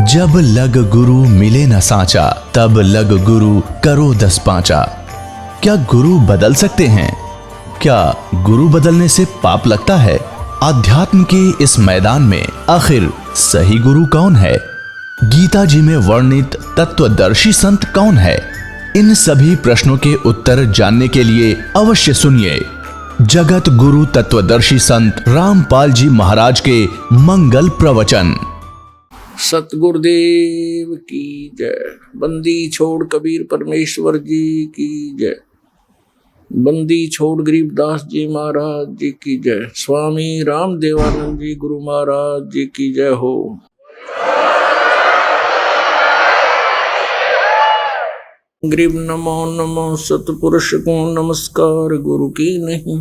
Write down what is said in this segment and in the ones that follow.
जब लग गुरु मिले न साचा, तब लग गुरु करो 10 पांचा। क्या गुरु बदल सकते हैं? क्या गुरु बदलने से पाप लगता है? अध्यात्म के इस मैदान में आखिर सही गुरु कौन है? गीता जी में वर्णित तत्वदर्शी संत कौन है? इन सभी प्रश्नों के उत्तर जानने के लिए अवश्य सुनिए जगत गुरु तत्वदर्शी संत रामपाल जी महाराज के मंगल प्रवचन। सतगुरुदेव की जय। बंदी छोड़ कबीर परमेश्वर जी की जय। बंदी छोड़ गरीबदास जी महाराज जी की जय। स्वामी राम देवानंद जी गुरु महाराज जी की जय हो। गरीब नमो नमो सतपुरुष को नमस्कार गुरु की नहीं।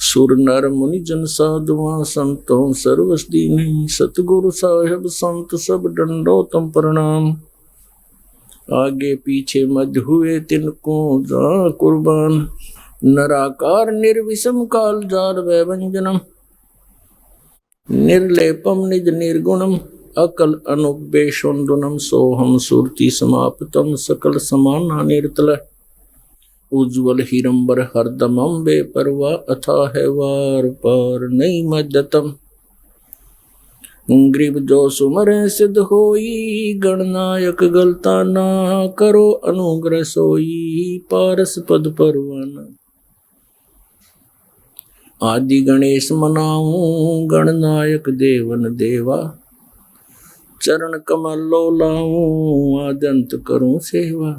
सुर नर मुनि जन साधुआ संतों सर्वस दीनी। सतगुरु साहिब संत सब दंडोतम प्रणाम। आगे पीछे मध्य हुए तिनको जा कुर्बान। नराकार निर्विषम काल जार वैभंजनम। निर्लेपम निज निर्गुणम अकल अनुपेशोन्दुनम। सोहम सुरति समाप्तम सकल समाना निर्तल। उज्ज्वल हिरंबर हरदमम बेपरवा अथा है वार पार नहीं मध्यतम। ग्रीब जो सुमर सिद्ध होई गणनायक गलता ना। करो अनुग्रह सोई पारस पद परवाना। आदि गणेश मनाऊं गणनायक देवन देवा। चरण कमल लो लाऊं आद्यंत करूं सेवा।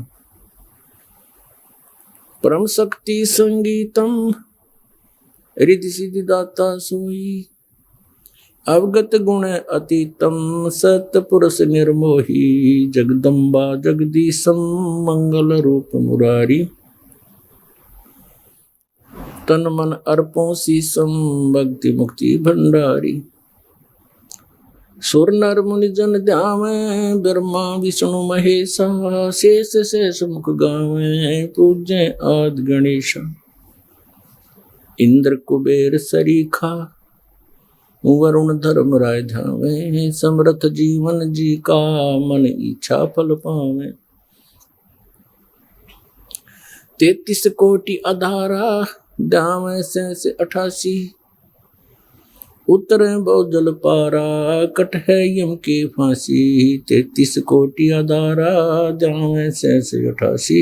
परम शक्ति संगीतम रिद्धि सिद्धि दाता सोई। अवगत गुण अतीतम सतपुरुष निर्मोही। जगदम्बा जगदीशम मंगल रूप मुरारी। तन मन अर्पों शीसम भक्ति मुक्ति भंडारी। सुर नर मुनि जन ध्यावे ब्रह्मा विष्णु महेशा। शेष शेष मुख गावे पूज्य आदि गणेश। इंद्र कुबेर सरीखा वरुण धर्म राय धावे। समर्थ जीवन जी का मन इच्छा फल पावे। 33 कोटि अधारा ध्यावे से 88। उतरे बहुजल पारा कट है यम की फांसी। 33 कोटि अधारा जावे से 88।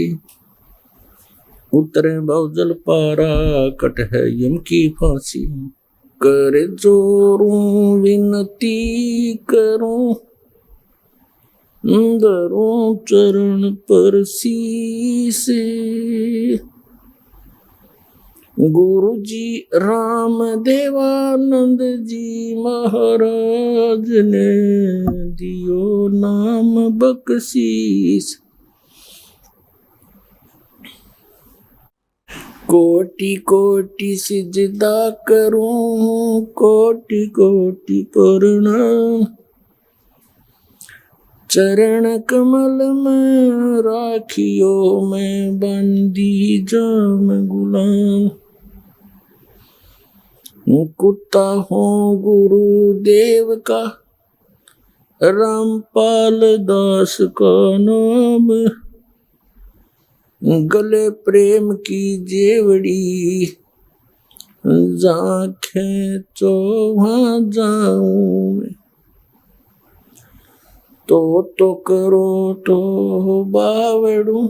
उतरे बहुजल पारा कट है यम की फांसी। कर जोरूं विनती करूं धरूं चरण पर शीस। गुरु जी राम देवानंद जी महाराज ने दियो नाम बख्शीस। कोटि कोटि सिजदा करूं कोटि कोटि प्रणाम। चरण कमल में राखियो मैं बंदी जाम गुलाम। कुत्ता हूँ गुरुदेव का रामपाल दास का नाम। गले प्रेम की जेवड़ी जाखें तो वहाँ जाऊं। तो करो तो बावड़ू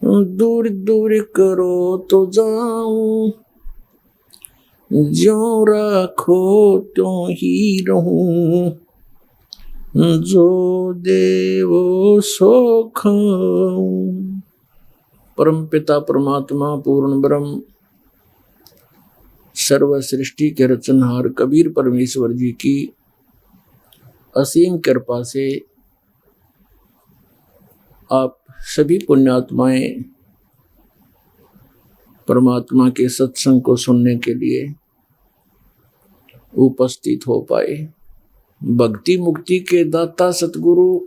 दूर दूर करो तो जाऊं। ज्यों राखो त्यों ही रहूं जो देवो सो खाऊं। परम पिता परमात्मा पूर्ण ब्रह्म सर्व सृष्टि के रचनहार कबीर परमेश्वर जी की असीम कृपा से आप सभी पुण्यात्माएं परमात्मा के सत्संग को सुनने के लिए उपस्थित हो पाए। भक्ति मुक्ति के दाता सतगुरु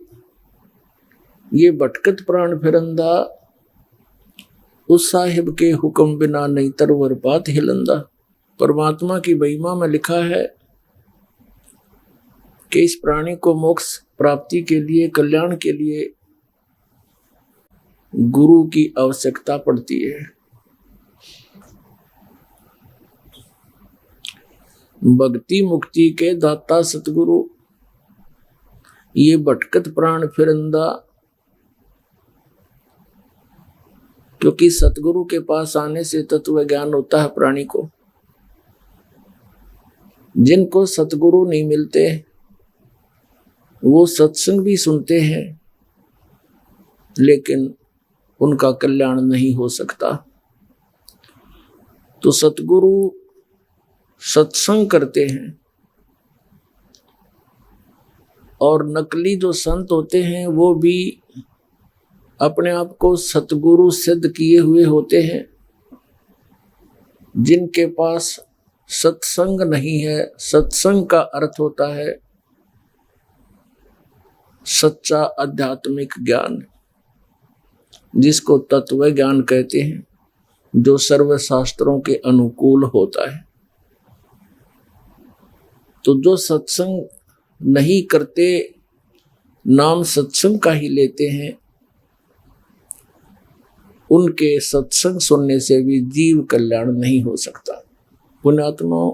ये भटकत प्राण फिरंदा। उस साहिब के हुक्म बिना नहीं तरवर पात हिलंदा। परमात्मा की महिमा में लिखा है कि इस प्राणी को मोक्ष प्राप्ति के लिए, कल्याण के लिए गुरु की आवश्यकता पड़ती है। भक्ति मुक्ति के दाता सतगुरु, ये भटकत प्राण फिरंदा, क्योंकि सतगुरु के पास आने से तत्व ज्ञान होता है प्राणी को। जिनको सतगुरु नहीं मिलते वो सत्संग भी सुनते हैं लेकिन उनका कल्याण नहीं हो सकता। तो सतगुरु सत्संग करते हैं और नकली जो संत होते हैं वो भी अपने आप को सतगुरु सिद्ध किए हुए होते हैं। जिनके पास सत्संग नहीं है, सत्संग का अर्थ होता है सच्चा आध्यात्मिक ज्ञान, जिसको तत्व ज्ञान कहते हैं, जो सर्व शास्त्रों के अनुकूल होता है। तो जो सत्संग नहीं करते, नाम सत्संग का ही लेते हैं, उनके सत्संग सुनने से भी जीव कल्याण नहीं हो सकता। पुण्यात्माओं,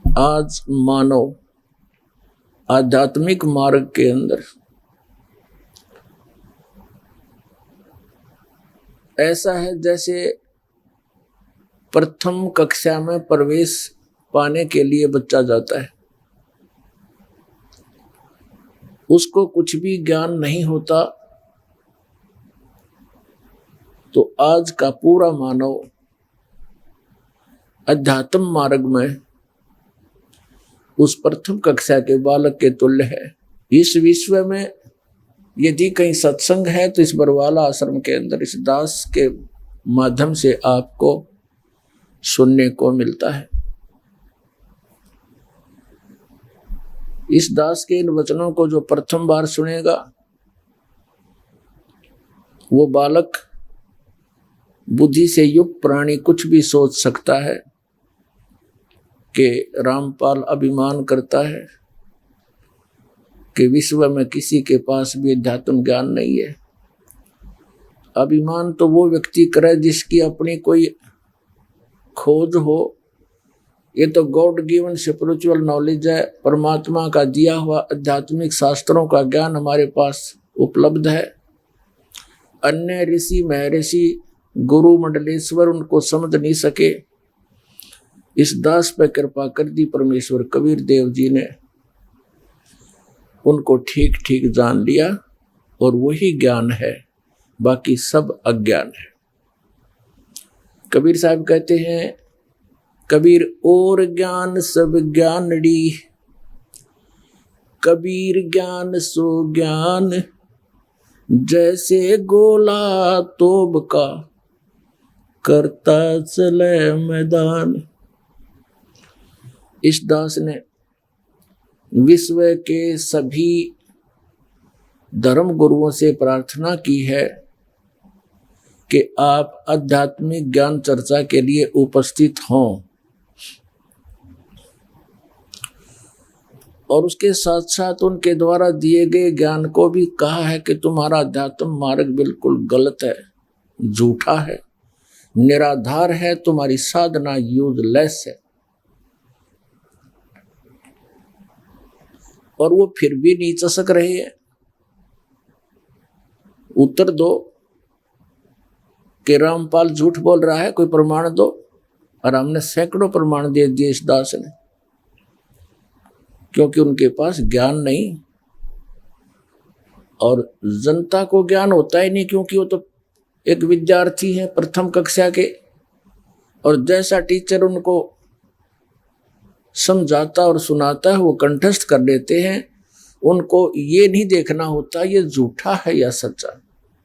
आज मानव आध्यात्मिक मार्ग के अंदर ऐसा है जैसे प्रथम कक्षा में प्रवेश पाने के लिए बच्चा जाता है, उसको कुछ भी ज्ञान नहीं होता। तो आज का पूरा मानव अध्यात्म मार्ग में उस प्रथम कक्षा के बालक के तुल्य है। इस विश्व में यदि कहीं सत्संग है तो इस बरवाला आश्रम के अंदर इस दास के माध्यम से आपको सुनने को मिलता है। इस दास के इन वचनों को जो प्रथम बार सुनेगा वो बालक, बुद्धि से युक्त प्राणी कुछ भी सोच सकता है कि रामपाल अभिमान करता है कि विश्व में किसी के पास भी अध्यात्म ज्ञान नहीं है। अभिमान तो वो व्यक्ति करे जिसकी अपनी कोई खोज हो। ये तो गॉड गिवन स्पिरिचुअल नॉलेज है, परमात्मा का दिया हुआ आध्यात्मिक शास्त्रों का ज्ञान हमारे पास उपलब्ध है। अन्य ऋषि महर्षि गुरु मंडलेश्वर उनको समझ नहीं सके। इस दास पर कृपा कर दी परमेश्वर कबीर देव जी ने, उनको ठीक ठीक जान लिया और वही ज्ञान है, बाकी सब अज्ञान है। कबीर साहब कहते हैं, कबीर और ज्ञान सब ज्ञानड़ी, कबीर ज्ञान सो ज्ञान, जैसे गोला तोब का करता चले मैदान। इस दास ने विश्व के सभी धर्म गुरुओं से प्रार्थना की है कि आप आध्यात्मिक ज्ञान चर्चा के लिए उपस्थित हों, और उसके साथ साथ उनके द्वारा दिए गए ज्ञान को भी कहा है कि तुम्हारा अध्यात्म मार्ग बिल्कुल गलत है, झूठा है, निराधार है, तुम्हारी साधना यूजलेस है। और वो फिर भी नहीं चसक रहे हैं। उत्तर दो कि रामपाल झूठ बोल रहा है, कोई प्रमाण दो। और हमने सैकड़ों प्रमाण दे दिए इस दास ने, क्योंकि उनके पास ज्ञान नहीं, और जनता को ज्ञान होता ही नहीं, क्योंकि वो तो एक विद्यार्थी है प्रथम कक्षा के, और जैसा टीचर उनको समझाता और सुनाता है वो कंठस्थ कर लेते हैं। उनको ये नहीं देखना होता ये झूठा है या सच्चा।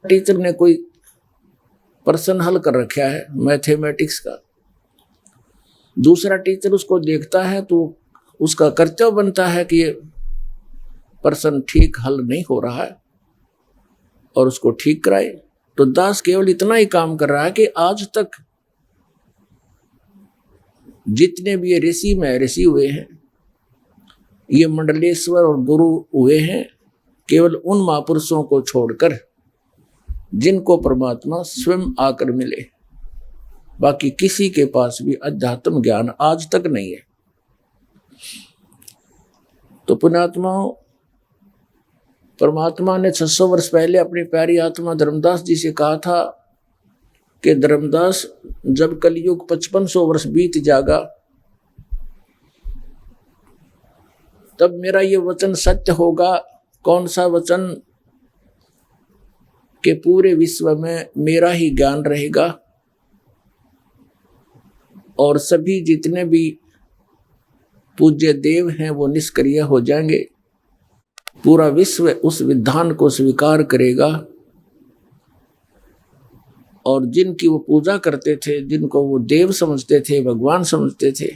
टीचर ने कोई प्रश्न हल कर रखा है मैथमेटिक्स का, दूसरा टीचर उसको देखता है तो उसका कर्तव्य बनता है कि ये प्रश्न ठीक हल नहीं हो रहा है और उसको ठीक कराए। तो दास केवल इतना ही काम कर रहा है कि आज तक जितने भी ऋषि महर्षि हुए हैं ये मंडलेश्वर और गुरु हुए हैं केवल उन महापुरुषों को छोड़कर जिनको परमात्मा स्वयं आकर मिले। बाकी किसी के पास भी अध्यात्म ज्ञान आज तक नहीं है। तो पुण्यात्माओं, परमात्मा ने 600 वर्ष पहले अपनी प्यारी आत्मा धर्मदास जी से कहा था कि धर्मदास, जब कलयुग 5500 वर्ष बीत जाएगा तब मेरा ये वचन सत्य होगा। कौन सा वचन? कि पूरे विश्व में मेरा ही ज्ञान रहेगा और सभी जितने भी पूज्य देव हैं वो निष्क्रिय हो जाएंगे। पूरा विश्व उस विधान को स्वीकार करेगा और जिनकी वो पूजा करते थे, जिनको वो देव समझते थे, भगवान समझते थे,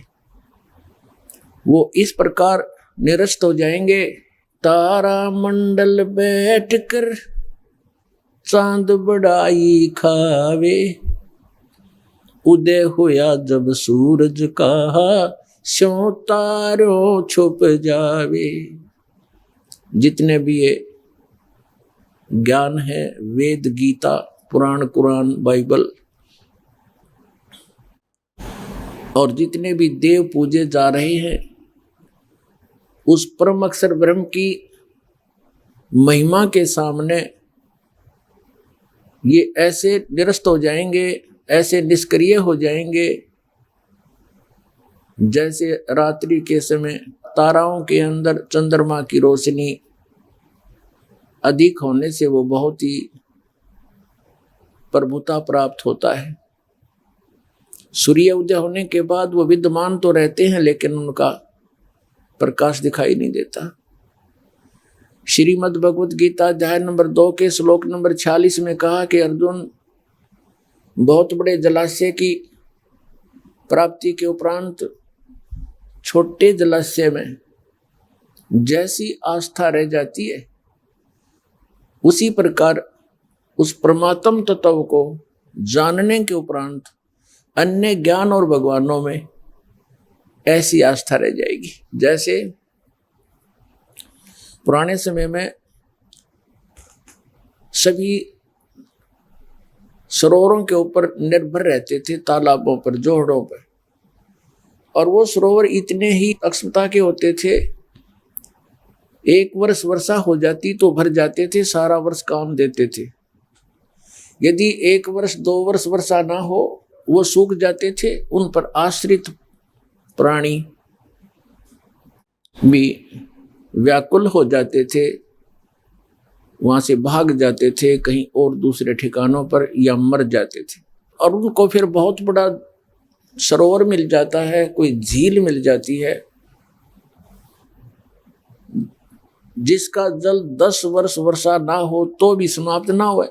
वो इस प्रकार निरस्त हो जाएंगे। तारा मंडल बैठकर चांद बड़ाई खावे, उदय होया जब सूरज का स्यों तारों छुप जावे। जितने भी ये ज्ञान है, वेद, गीता, पुराण, कुरान, बाइबल, और जितने भी देव पूजे जा रहे हैं, उस परम अक्षर ब्रह्म की महिमा के सामने ये ऐसे निरस्त हो जाएंगे, ऐसे निष्क्रिय हो जाएंगे, जैसे रात्रि के समय ताराओं के अंदर चंद्रमा की रोशनी अधिक होने से वो बहुत ही प्रभुता प्राप्त होता है। सूर्य उदय होने के बाद वो विद्यमान तो रहते हैं लेकिन उनका प्रकाश दिखाई नहीं देता। श्रीमद् भगवत गीता अध्याय नंबर 2 के श्लोक नंबर 46 में कहा कि अर्जुन, बहुत बड़े जलाशय की प्राप्ति के उपरांत छोटे जलाशय में जैसी आस्था रह जाती है, उसी प्रकार उस परमात्म तत्व को जानने के उपरांत अन्य ज्ञान और भगवानों में ऐसी आस्था रह जाएगी। जैसे पुराने समय में सभी सरोवरों के ऊपर निर्भर रहते थे, तालाबों पर, जोहड़ों पर, और वो सरोवर इतने ही अक्षमता के होते थे, एक वर्ष वर्षा हो जाती तो भर जाते थे, सारा वर्ष काम देते थे। यदि 1 वर्ष 2 वर्ष वर्षा ना हो, वो सूख जाते थे। उन पर आश्रित प्राणी भी व्याकुल हो जाते थे, वहां से भाग जाते थे कहीं और दूसरे ठिकानों पर, या मर जाते थे। और उनको फिर बहुत बड़ा सरोवर मिल जाता है, कोई झील मिल जाती है जिसका जल 10 वर्ष वर्षा ना हो तो भी समाप्त ना हुए,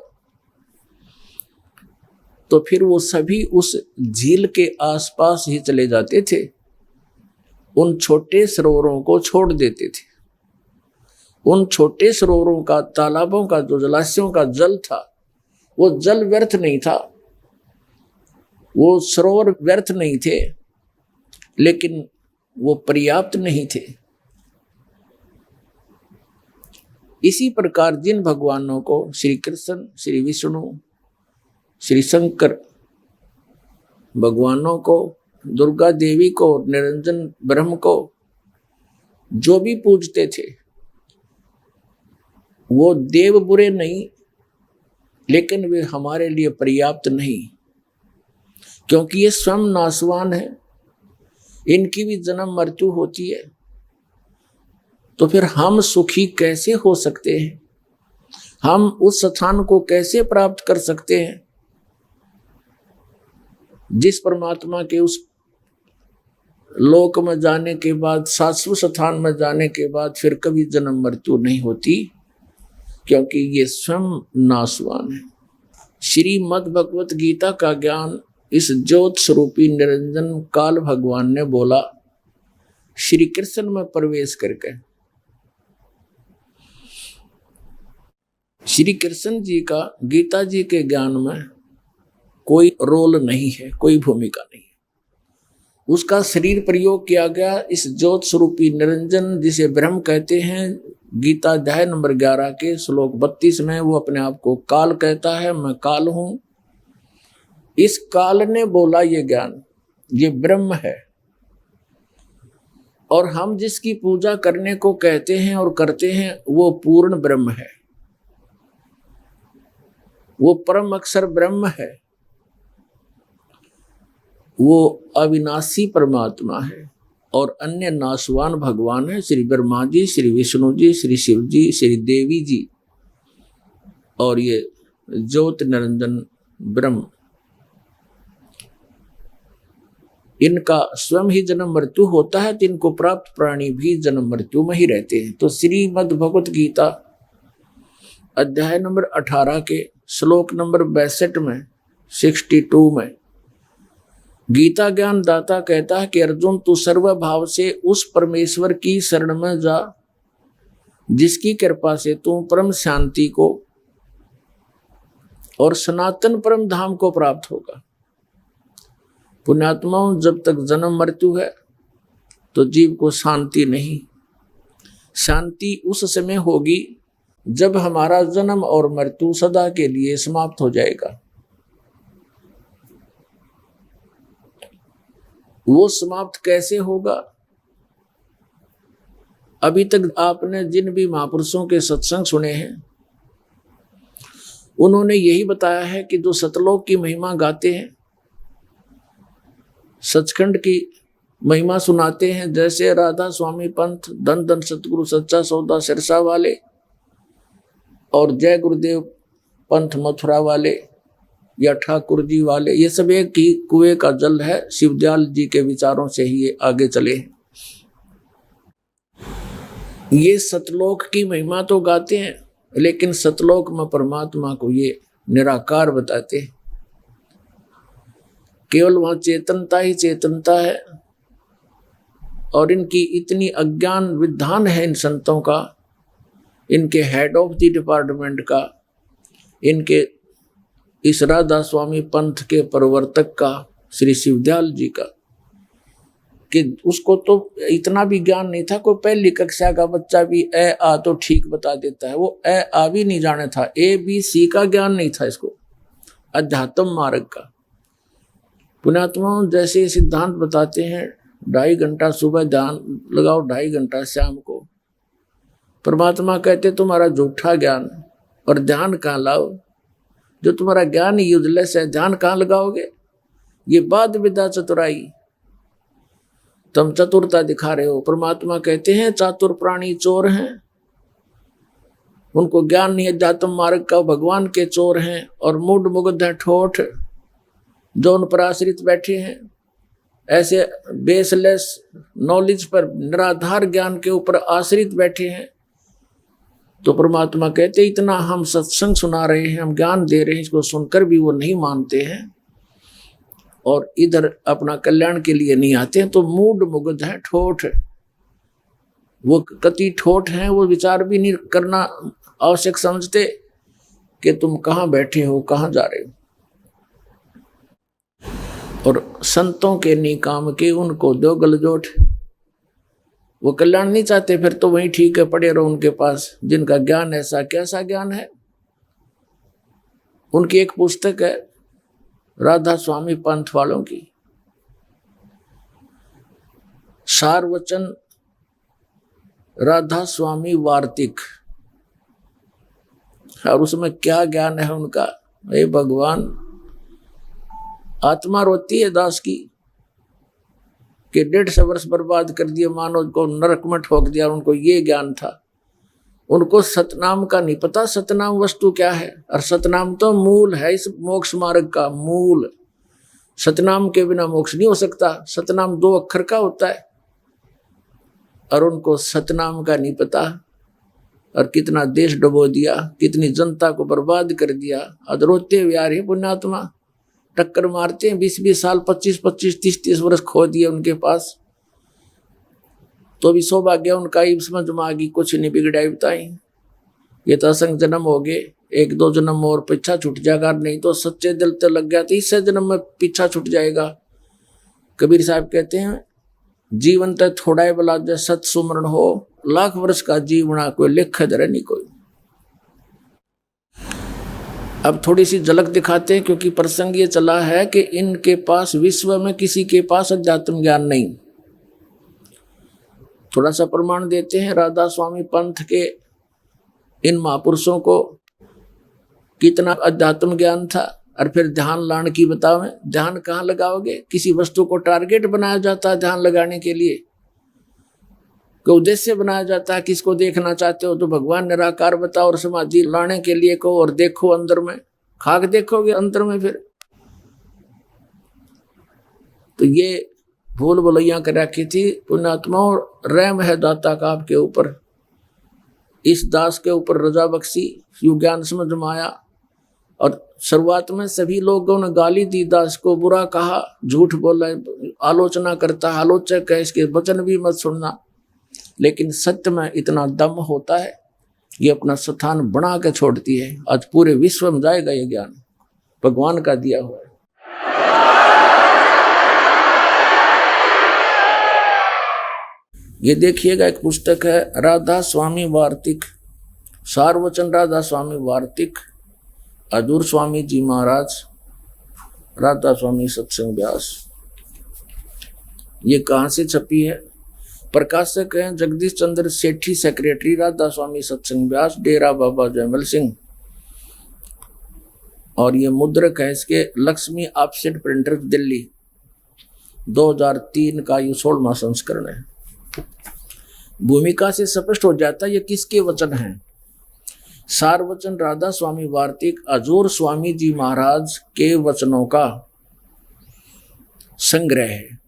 तो फिर वो सभी उस झील के आसपास ही चले जाते थे, उन छोटे सरोवरों को छोड़ देते थे। उन छोटे सरोवरों का, तालाबों का, जो जलाशयों का जल था, वो जल व्यर्थ नहीं था, वो सरोवर व्यर्थ नहीं थे, लेकिन वो पर्याप्त नहीं थे। इसी प्रकार जिन भगवानों को, श्री कृष्ण, श्री विष्णु, श्री शंकर भगवानों को, दुर्गा देवी को, निरंजन ब्रह्म को जो भी पूजते थे, वो देव बुरे नहीं, लेकिन वे हमारे लिए पर्याप्त नहीं, क्योंकि ये स्वयं नाशवान है, इनकी भी जन्म मृत्यु होती है। तो फिर हम सुखी कैसे हो सकते हैं? हम उस स्थान को कैसे प्राप्त कर सकते हैं जिस परमात्मा के उस लोक में जाने के बाद, शाश्वत स्थान में जाने के बाद फिर कभी जन्म मृत्यु नहीं होती, क्योंकि ये स्वयं नाशवान है। श्रीमद् भगवत गीता का ज्ञान इस ज्योत स्वरूपी निरंजन काल भगवान ने बोला श्री कृष्ण में प्रवेश करके। श्री कृष्ण जी का गीता जी के ज्ञान में कोई रोल नहीं है, कोई भूमिका नहीं है। उसका शरीर प्रयोग किया गया इस ज्योत स्वरूपी निरंजन जिसे ब्रह्म कहते हैं। गीता अध्याय नंबर 11 के श्लोक 32 में वो अपने आप को काल कहता है, मैं काल हूं। इस काल ने बोला ये ज्ञान, ये ब्रह्म है। और हम जिसकी पूजा करने को कहते हैं और करते हैं वो पूर्ण ब्रह्म है, वो परम अक्षर ब्रह्म है, वो अविनाशी परमात्मा है। और अन्य नाशवान भगवान है, श्री ब्रह्मा जी, श्री विष्णु जी, श्री शिव जी, श्री देवी जी और ये ज्योत निरंजन ब्रह्म। इनका स्वयं ही जन्म मृत्यु होता है, तो इनको प्राप्त प्राणी भी जन्म मृत्यु में ही रहते हैं। तो श्रीमद् भगवत गीता अध्याय नंबर 18 के श्लोक नंबर 62 में 62 में गीता ज्ञान दाता कहता है कि अर्जुन तू सर्वभाव से उस परमेश्वर की शरण में जा जिसकी कृपा से तू परम शांति को और सनातन परम धाम को प्राप्त होगा। पुण्यात्माओं, जब तक जन्म मृत्यु है तो जीव को शांति नहीं। शांति उस समय होगी जब हमारा जन्म और मृत्यु सदा के लिए समाप्त हो जाएगा। वो समाप्त कैसे होगा? अभी तक आपने जिन भी महापुरुषों के सत्संग सुने हैं उन्होंने यही बताया है कि जो सतलोक की महिमा गाते हैं, सचखंड की महिमा सुनाते हैं, जैसे राधा स्वामी पंथ, धन धन सतगुरु सच्चा सौदा सिरसा वाले और जय गुरुदेव पंथ मथुरा वाले या ठाकुर जी वाले, ये सब एक ही कुएं का जल है। शिवदयाल जी के विचारों से ही ये आगे चले हैं। ये सतलोक की महिमा तो गाते हैं, लेकिन सतलोक में परमात्मा को ये निराकार बताते हैं। केवल वहां चेतनता ही चेतनता है। और इनकी इतनी अज्ञान विधान है इन संतों का, इनके हेड ऑफ द डिपार्टमेंट का, इनके इस राधा स्वामी पंथ के प्रवर्तक का, श्री शिवदयाल जी का, कि उसको तो इतना भी ज्ञान नहीं था। कोई पहली कक्षा का बच्चा भी ए आ तो ठीक बता देता है, वो ए आ भी नहीं जाने था, ए बी सी का ज्ञान नहीं था इसको, अध्यात्म मार्ग का। पुण्यात्माओं, जैसे सिद्धांत बताते हैं 2.5 घंटा सुबह ध्यान लगाओ, 2.5 घंटा शाम को। परमात्मा कहते तुम्हारा झूठा ज्ञान और ध्यान कहाँ लाओ, जो तुम्हारा ज्ञान यूजलेस है, ध्यान कहाँ लगाओगे? ये बाद विद्या चतुराई, तुम चतुरता दिखा रहे हो। परमात्मा कहते हैं चातुर प्राणी चोर हैं, उनको ज्ञान नहीं, अध्यात्म मार्ग का, भगवान के चोर हैं। और मूड मुग्ध हैं ठोठ, जो उन पर आश्रित बैठे हैं, ऐसे बेसलेस नॉलेज पर, निराधार ज्ञान के ऊपर आश्रित बैठे हैं। तो परमात्मा कहते इतना हम सत्संग सुना रहे हैं, हम ज्ञान दे रहे हैं, इसको सुनकर भी वो नहीं मानते हैं और इधर अपना कल्याण के लिए नहीं आते हैं, तो मूड मुग्ध है ठोठ। वो कति ठोठ हैं, वो विचार भी नहीं करना आवश्यक समझते कि तुम कहाँ बैठे हो, कहाँ जा रहे हो। और संतों के निकाम के उनको दो गलजोट, वो कल्याण नहीं चाहते, फिर तो वही ठीक है, पड़े रहो उनके पास, जिनका ज्ञान ऐसा कैसा ज्ञान है। उनकी एक पुस्तक है राधा स्वामी पंथ वालों की, सारवचन राधा स्वामी वार्तिक, और उसमें क्या ज्ञान है उनका, हे भगवान। आत्मा रोती है दास की कि 150 वर्ष बर्बाद कर दिए, मानव को नरक में ठोक दिया। उनको ये ज्ञान था, उनको सतनाम का नहीं पता, सतनाम वस्तु क्या है। और सतनाम तो मूल है इस मोक्ष मार्ग का, मूल। सतनाम के बिना मोक्ष नहीं हो सकता। सतनाम 2 अक्षर का होता है और उनको सतनाम का नहीं पता। और कितना देश डुबो दिया, कितनी जनता को बर्बाद कर दिया। और रोते हुए आ रही पुण्यात्मा, टक्कर मारते हैं, 20-20 साल, 25-25, 30-30 वर्ष खो दिए उनके पास। तो भी सौभाग्य उनका ही समझ में आ गई, कुछ नहीं बिगड़ाई बताई। ये तो असंग जन्म हो गए, 1-2 जन्म और पीछा छूट जाएगा, नहीं तो सच्चे दिल तो लग गया तो इससे जन्म में पीछा छूट जाएगा। कबीर साहब कहते हैं जीवन तो थोड़ा ही बला दे सत सुमरण हो, लाख वर्ष का जीवना कोई लेख धरे नहीं कोई। अब थोड़ी सी झलक दिखाते हैं, क्योंकि प्रसंग ये चला है कि इनके पास विश्व में किसी के पास अध्यात्म ज्ञान नहीं। थोड़ा सा प्रमाण देते हैं, राधा स्वामी पंथ के इन महापुरुषों को कितना अध्यात्म ज्ञान था। और फिर ध्यान लाने की बतावें, ध्यान कहाँ लगाओगे? किसी वस्तु को टारगेट बनाया जाता है ध्यान लगाने के लिए, कोई उद्देश्य बनाया जाता है, किसको देखना चाहते हो तो भगवान निराकार बताओ, और समाधि लाने के लिए को और देखो अंदर में, खाक देखोगे अंदर में फिर। तो ये भूल भुलैया कर रखी थी पुण्यात्मा, और रहम है दाता का आपके ऊपर, इस दास के ऊपर रजा बख्शी, यू ज्ञान समझ में आया। और शुरुआत में सभी लोगों ने गाली दी, दास को बुरा कहा, झूठ बोला, आलोचना करता, आलोचक है, इसके वचन भी मत सुनना। लेकिन सत्य में इतना दम होता है, ये अपना स्थान बना के छोड़ती है। आज पूरे विश्व में जाएगा ये ज्ञान, भगवान का दिया हुआ है। ये देखिएगा, एक पुस्तक है राधा स्वामी वार्तिक, सारवचन राधा स्वामी वार्तिक, अजूर स्वामी जी महाराज, राधा स्वामी सत्संग व्यास। ये कहाँ से छपी है? प्रकाशक हैं जगदीश चंद्र सेठी, सेक्रेटरी राधा स्वामी सत्संग व्यास, डेरा बाबा जयमल सिंह। और ये मुद्रक है इसके लक्ष्मी ऑफसेट प्रिंटर्स दिल्ली, 2003 का ये 16वां संस्करण है। भूमिका से स्पष्ट हो जाता है ये किसके वचन हैं। सारवचन राधा स्वामी वार्तिक अजूर स्वामी जी महाराज के वचनों का संग्रह है।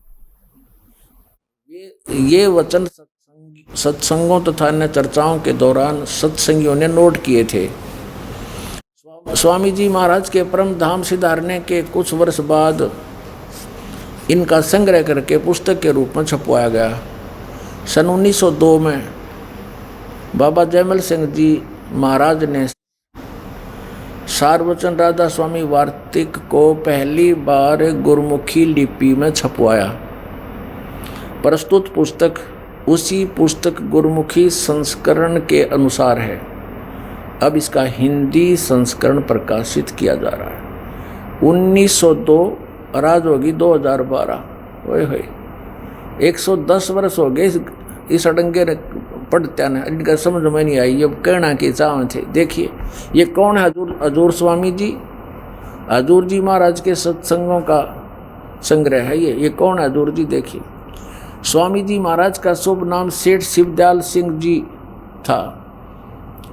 ये वचन सत्संगों तथा अन्य चर्चाओं के दौरान सत्संगियों ने नोट किए थे। स्वामी जी महाराज के परम धाम सिधारने के कुछ वर्ष बाद इनका संग्रह करके पुस्तक के रूप में छपवाया गया। सन 1902 में बाबा जयमल सिंह जी महाराज ने सारवचन राधा स्वामी वार्तिक को पहली बार गुरमुखी लिपि में छपवाया। प्रस्तुत पुस्तक उसी पुस्तक गुरमुखी संस्करण के अनुसार है। अब इसका हिंदी संस्करण प्रकाशित किया जा रहा है। 1902 और आज होगी 2012, ओए होए 110 वर्ष हो गए इस अडंगे पढ़ते हैं, इनका समझ में नहीं आई, ये कहना के चाह थे। देखिए ये कौन है? हजूर स्वामी जी, हजूर जी महाराज के सत्संगों का संग्रह है ये कौन है हजूर जी? देखिए स्वामी जी महाराज का शुभ नाम सेठ शिवदयाल सिंह जी था।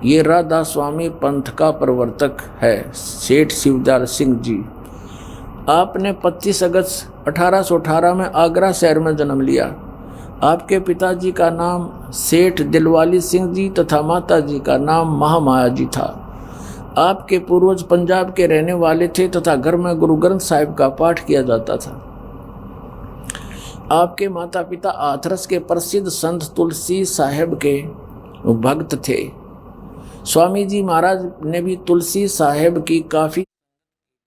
ये राधा स्वामी पंथ का प्रवर्तक है, सेठ शिवदयाल सिंह जी। आपने 25 अगस्त 1818 में आगरा शहर में जन्म लिया। आपके पिताजी का नाम सेठ दिलवाली सिंह जी तथा माताजी का नाम महामाया जी था। आपके पूर्वज पंजाब के रहने वाले थे तथा घर में गुरु ग्रंथ साहिब का पाठ किया जाता था। आपके माता पिता हाथरस के प्रसिद्ध संत तुलसी साहिब के भक्त थे। स्वामी जी महाराज ने भी तुलसी साहिब की काफी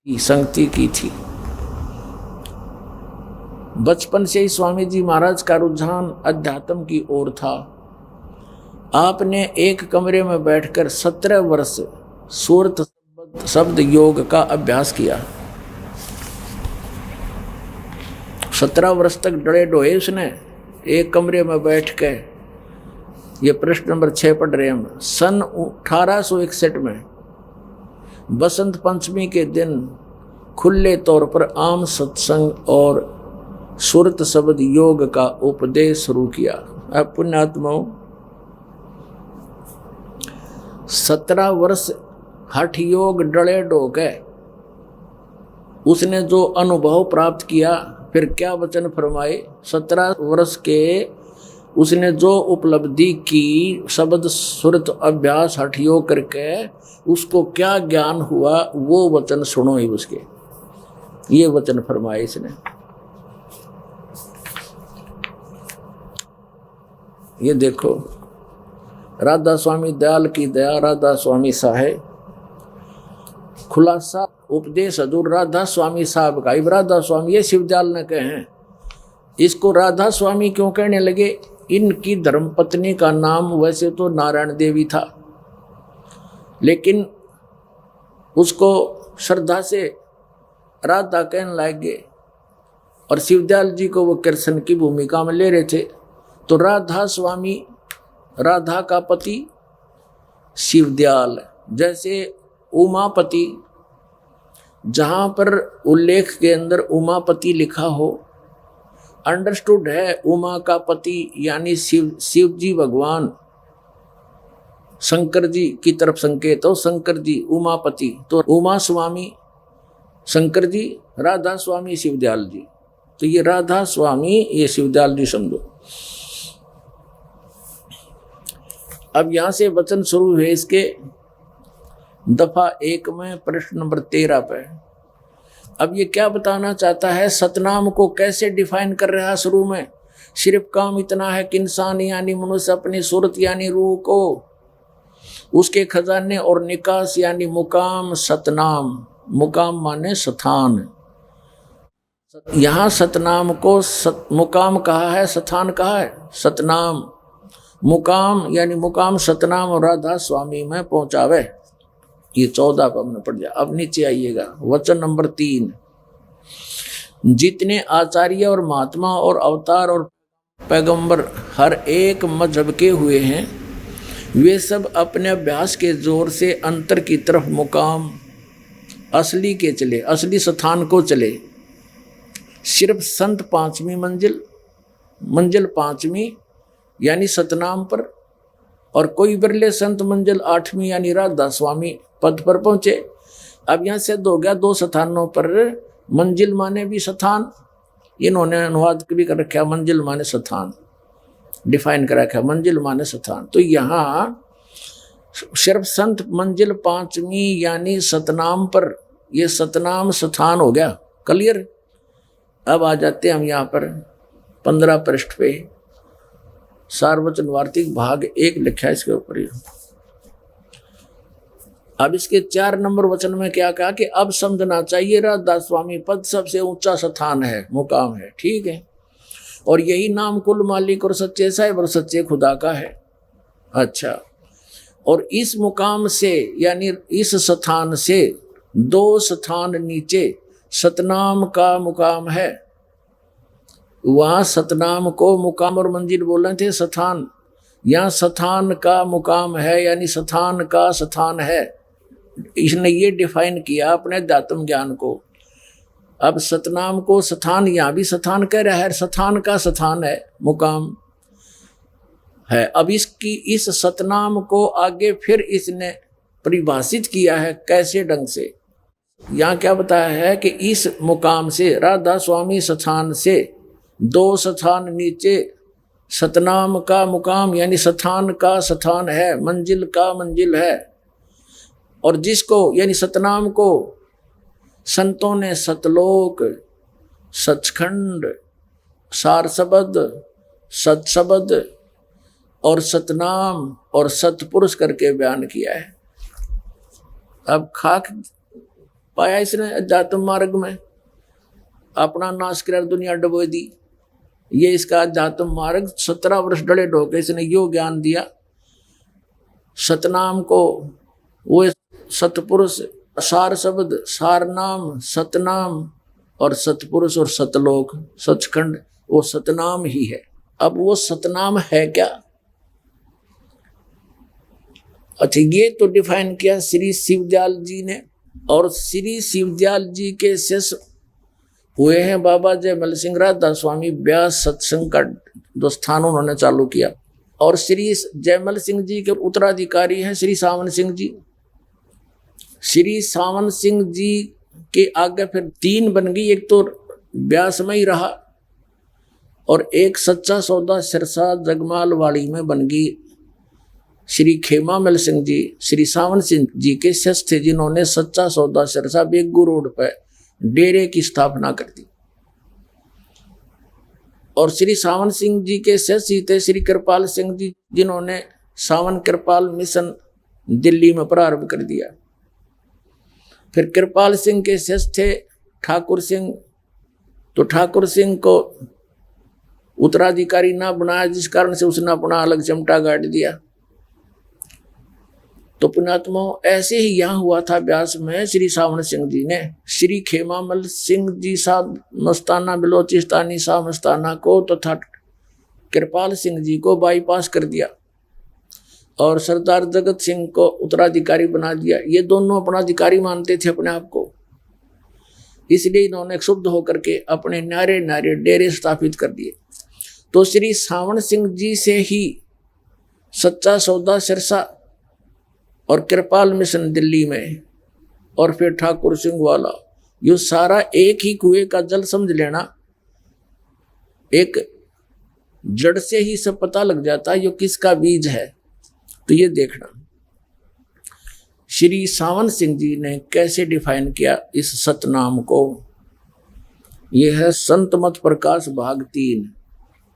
संगति की थी। बचपन से ही स्वामी जी महाराज का रुझान अध्यात्म की ओर था। आपने एक कमरे में बैठकर 17 वर्ष सूरत शब्द योग का अभ्यास किया। 17 वर्ष तक डरे डोए उसने एक कमरे में बैठ के। ये प्रश्न नंबर 6 पढ़ रहे हम। सन 1861 में बसंत पंचमी के दिन खुले तौर पर आम सत्संग और सुरत शब्द योग का उपदेश शुरू किया। अब पुण्यात्माओं 17 वर्ष हठ योग डले डोके उसने जो अनुभव प्राप्त किया, फिर क्या वचन फरमाए। 17 वर्ष के उसने जो उपलब्धि की शब्द सुरत अभ्यास हठ योग करके उसको क्या ज्ञान हुआ, वो वचन सुनो ही उसके। ये वचन फरमाए इसने। ये देखो राधा स्वामी दयाल की दया, राधा स्वामी साहेब खुलासा उपदेश हजूर राधा स्वामी साहब का। राधा स्वामी ये शिवदयाल ने कहे हैं, इसको राधा स्वामी क्यों कहने लगे? इनकी धर्मपत्नी का नाम वैसे तो नारायण देवी था, लेकिन उसको श्रद्धा से राधा कहने लगे और शिवदयाल जी को वो कृष्ण की भूमिका में ले रहे थे। तो राधा स्वामी, राधा का पति शिवदयाल, जैसे उमापति, जहाँ पर उल्लेख के अंदर उमापति लिखा हो, अंडरस्टूड है उमा का पति यानी शिव जी भगवान, शंकर जी की तरफ संकेत हो, शंकर जी उमापति, तो उमा स्वामी शंकर जी, राधा स्वामी शिवदयाल जी। तो ये राधा स्वामी, ये शिवदयाल जी समझो। अब यहां से वचन शुरू है इसके दफा 1 में प्रश्न नंबर 13 पे। अब ये क्या बताना चाहता है? सतनाम को कैसे डिफाइन कर रहा है शुरू में? सिर्फ काम इतना है कि इंसान यानी मनुष्य अपनी सूरत यानी रूह को, उसके खजाने और निकास यानी मुकाम, सतनाम, मुकाम माने स्थान। यहां सतनाम को मुकाम कहा है, स्थान कहा है सतनाम। मुकाम यानी मुकाम सतनाम और राधा स्वामी में पहुंचावे। ये 14 पर हमने पढ़ दिया। अब नीचे आइएगा, वचन नंबर 3। जितने आचार्य और महात्मा और अवतार और पैगंबर हर एक मजहब के हुए हैं, वे सब अपने अभ्यास के जोर से अंतर की तरफ मुकाम असली के चले, असली स्थान को चले। सिर्फ संत 5वीं मंजिल 5वीं यानी सतनाम पर, और कोई बिरले संत मंजिल 8वीं यानी राधा स्वामी पद पर पहुंचे। अब यहाँ से हो गया 2 स्थानों पर। मंजिल माने भी स्थान, इन्होंने अनुवाद भी कर रखा, मंजिल माने स्थान, डिफाइन कर रखा, मंजिल माने स्थान। तो यहाँ सिर्फ संत मंजिल 5वीं यानी सतनाम पर, ये सतनाम स्थान हो गया। क्लियर? अब आ जाते हैं हम यहाँ पर 15 पृष्ठ पे, सार्वजन वार्तिक भाग 1 लिखा है इसके ऊपर। अब इसके 4 नंबर वचन में क्या कहा कि अब समझना चाहिए राधा स्वामी पद सबसे ऊंचा स्थान है, मुकाम है, ठीक है, और यही नाम कुल मालिक और सच्चे साहिब और सच्चे खुदा का है। अच्छा, और इस मुकाम से यानी इस स्थान से 2 स्थान नीचे सतनाम का मुकाम है। वहां सतनाम को मुकाम और मंजिल बोलने थे, स्थान, यहाँ स्थान का मुकाम है यानी स्थान का स्थान है। इसने ये डिफाइन किया अपने अध्यात्म ज्ञान को। अब सतनाम को स्थान, यहाँ भी स्थान कह रहा है, स्थान का स्थान है, मुकाम है। अब इसकी इस सतनाम को आगे फिर इसने परिभाषित किया है कैसे ढंग से। यहाँ क्या बताया है कि इस मुकाम से, राधा स्वामी स्थान से 2 स्थान नीचे सतनाम का मुकाम यानी स्थान का स्थान है, मंजिल का मंजिल है। और जिसको यानी सतनाम को संतों ने सतलोक, सचखंड, सारसबद, सतसबद और सतनाम और सतपुरुष करके बयान किया है। अब खाक पाया इसने अध्यात्म मार्ग में, अपना नाश कर दुनिया डुबो दी। ये इसका अध्यात्म मार्ग 17 वर्ष डले ढोके इसने यो ज्ञान दिया। सतनाम को वो सतपुरुष, सार शब्द, सार नाम, सतनाम और सतपुरुष और सतलोक, सचखंड, वो सतनाम ही है। अब वो सतनाम है क्या? अच्छा, ये तो डिफाइन किया श्री शिवदयाल जी ने, और श्री शिवदयाल जी के शिष्य हुए हैं बाबा जयमल सिंह राधा स्वामी व्यास सत्संग का जो स्थान उन्होंने चालू किया। और श्री जयमल सिंह जी के उत्तराधिकारी हैं श्री सावन सिंह जी। श्री सावन सिंह जी के आगे फिर 3 बन गई, एक तो व्यास में ही रहा और एक सच्चा सौदा सिरसा जगमाल वाड़ी में बन गई। श्री खेमामल सिंह जी श्री सावन सिंह जी के शिष्य थे, जिन्होंने सच्चा सौदा सिरसा बेगू रोड पर डेरे की स्थापना कर दी। और श्री सावन सिंह जी के शिष्य थे श्री कृपाल सिंह जी, जिन्होंने सावन कृपाल मिशन दिल्ली में प्रारंभ कर दिया। फिर कृपाल सिंह के शिष्य थे ठाकुर सिंह, तो ठाकुर सिंह को उत्तराधिकारी ना बनाया, जिस कारण से उसने अपना अलग चिमटा गाड़ दिया। तो पुण्यात्मा ऐसे ही यहाँ हुआ था ब्यास में। श्री सावन सिंह जी ने श्री खेमामल सिंह जी साहब मस्ताना बलोचिस्तानी साहब मस्ताना को तथा कृपाल सिंह जी को बाईपास कर दिया और सरदार जगत सिंह को उत्तराधिकारी बना दिया। ये दोनों अपना अधिकारी मानते थे अपने आप को, इसलिए इन्होंने क्षुब्ध होकर के अपने न्यारे न्यारे डेरे स्थापित कर दिए। तो श्री सावन सिंह जी से ही सच्चा सौदा सिरसा और कृपाल मिशन दिल्ली में और फिर ठाकुर सिंह वाला, ये सारा एक ही कुएं का जल समझ लेना। एक जड़ से ही सब पता लग जाता है ये किसका बीज है। तो ये देखना श्री सावन सिंह जी ने कैसे डिफाइन किया इस सतनाम को। ये है संत मत प्रकाश भाग 3।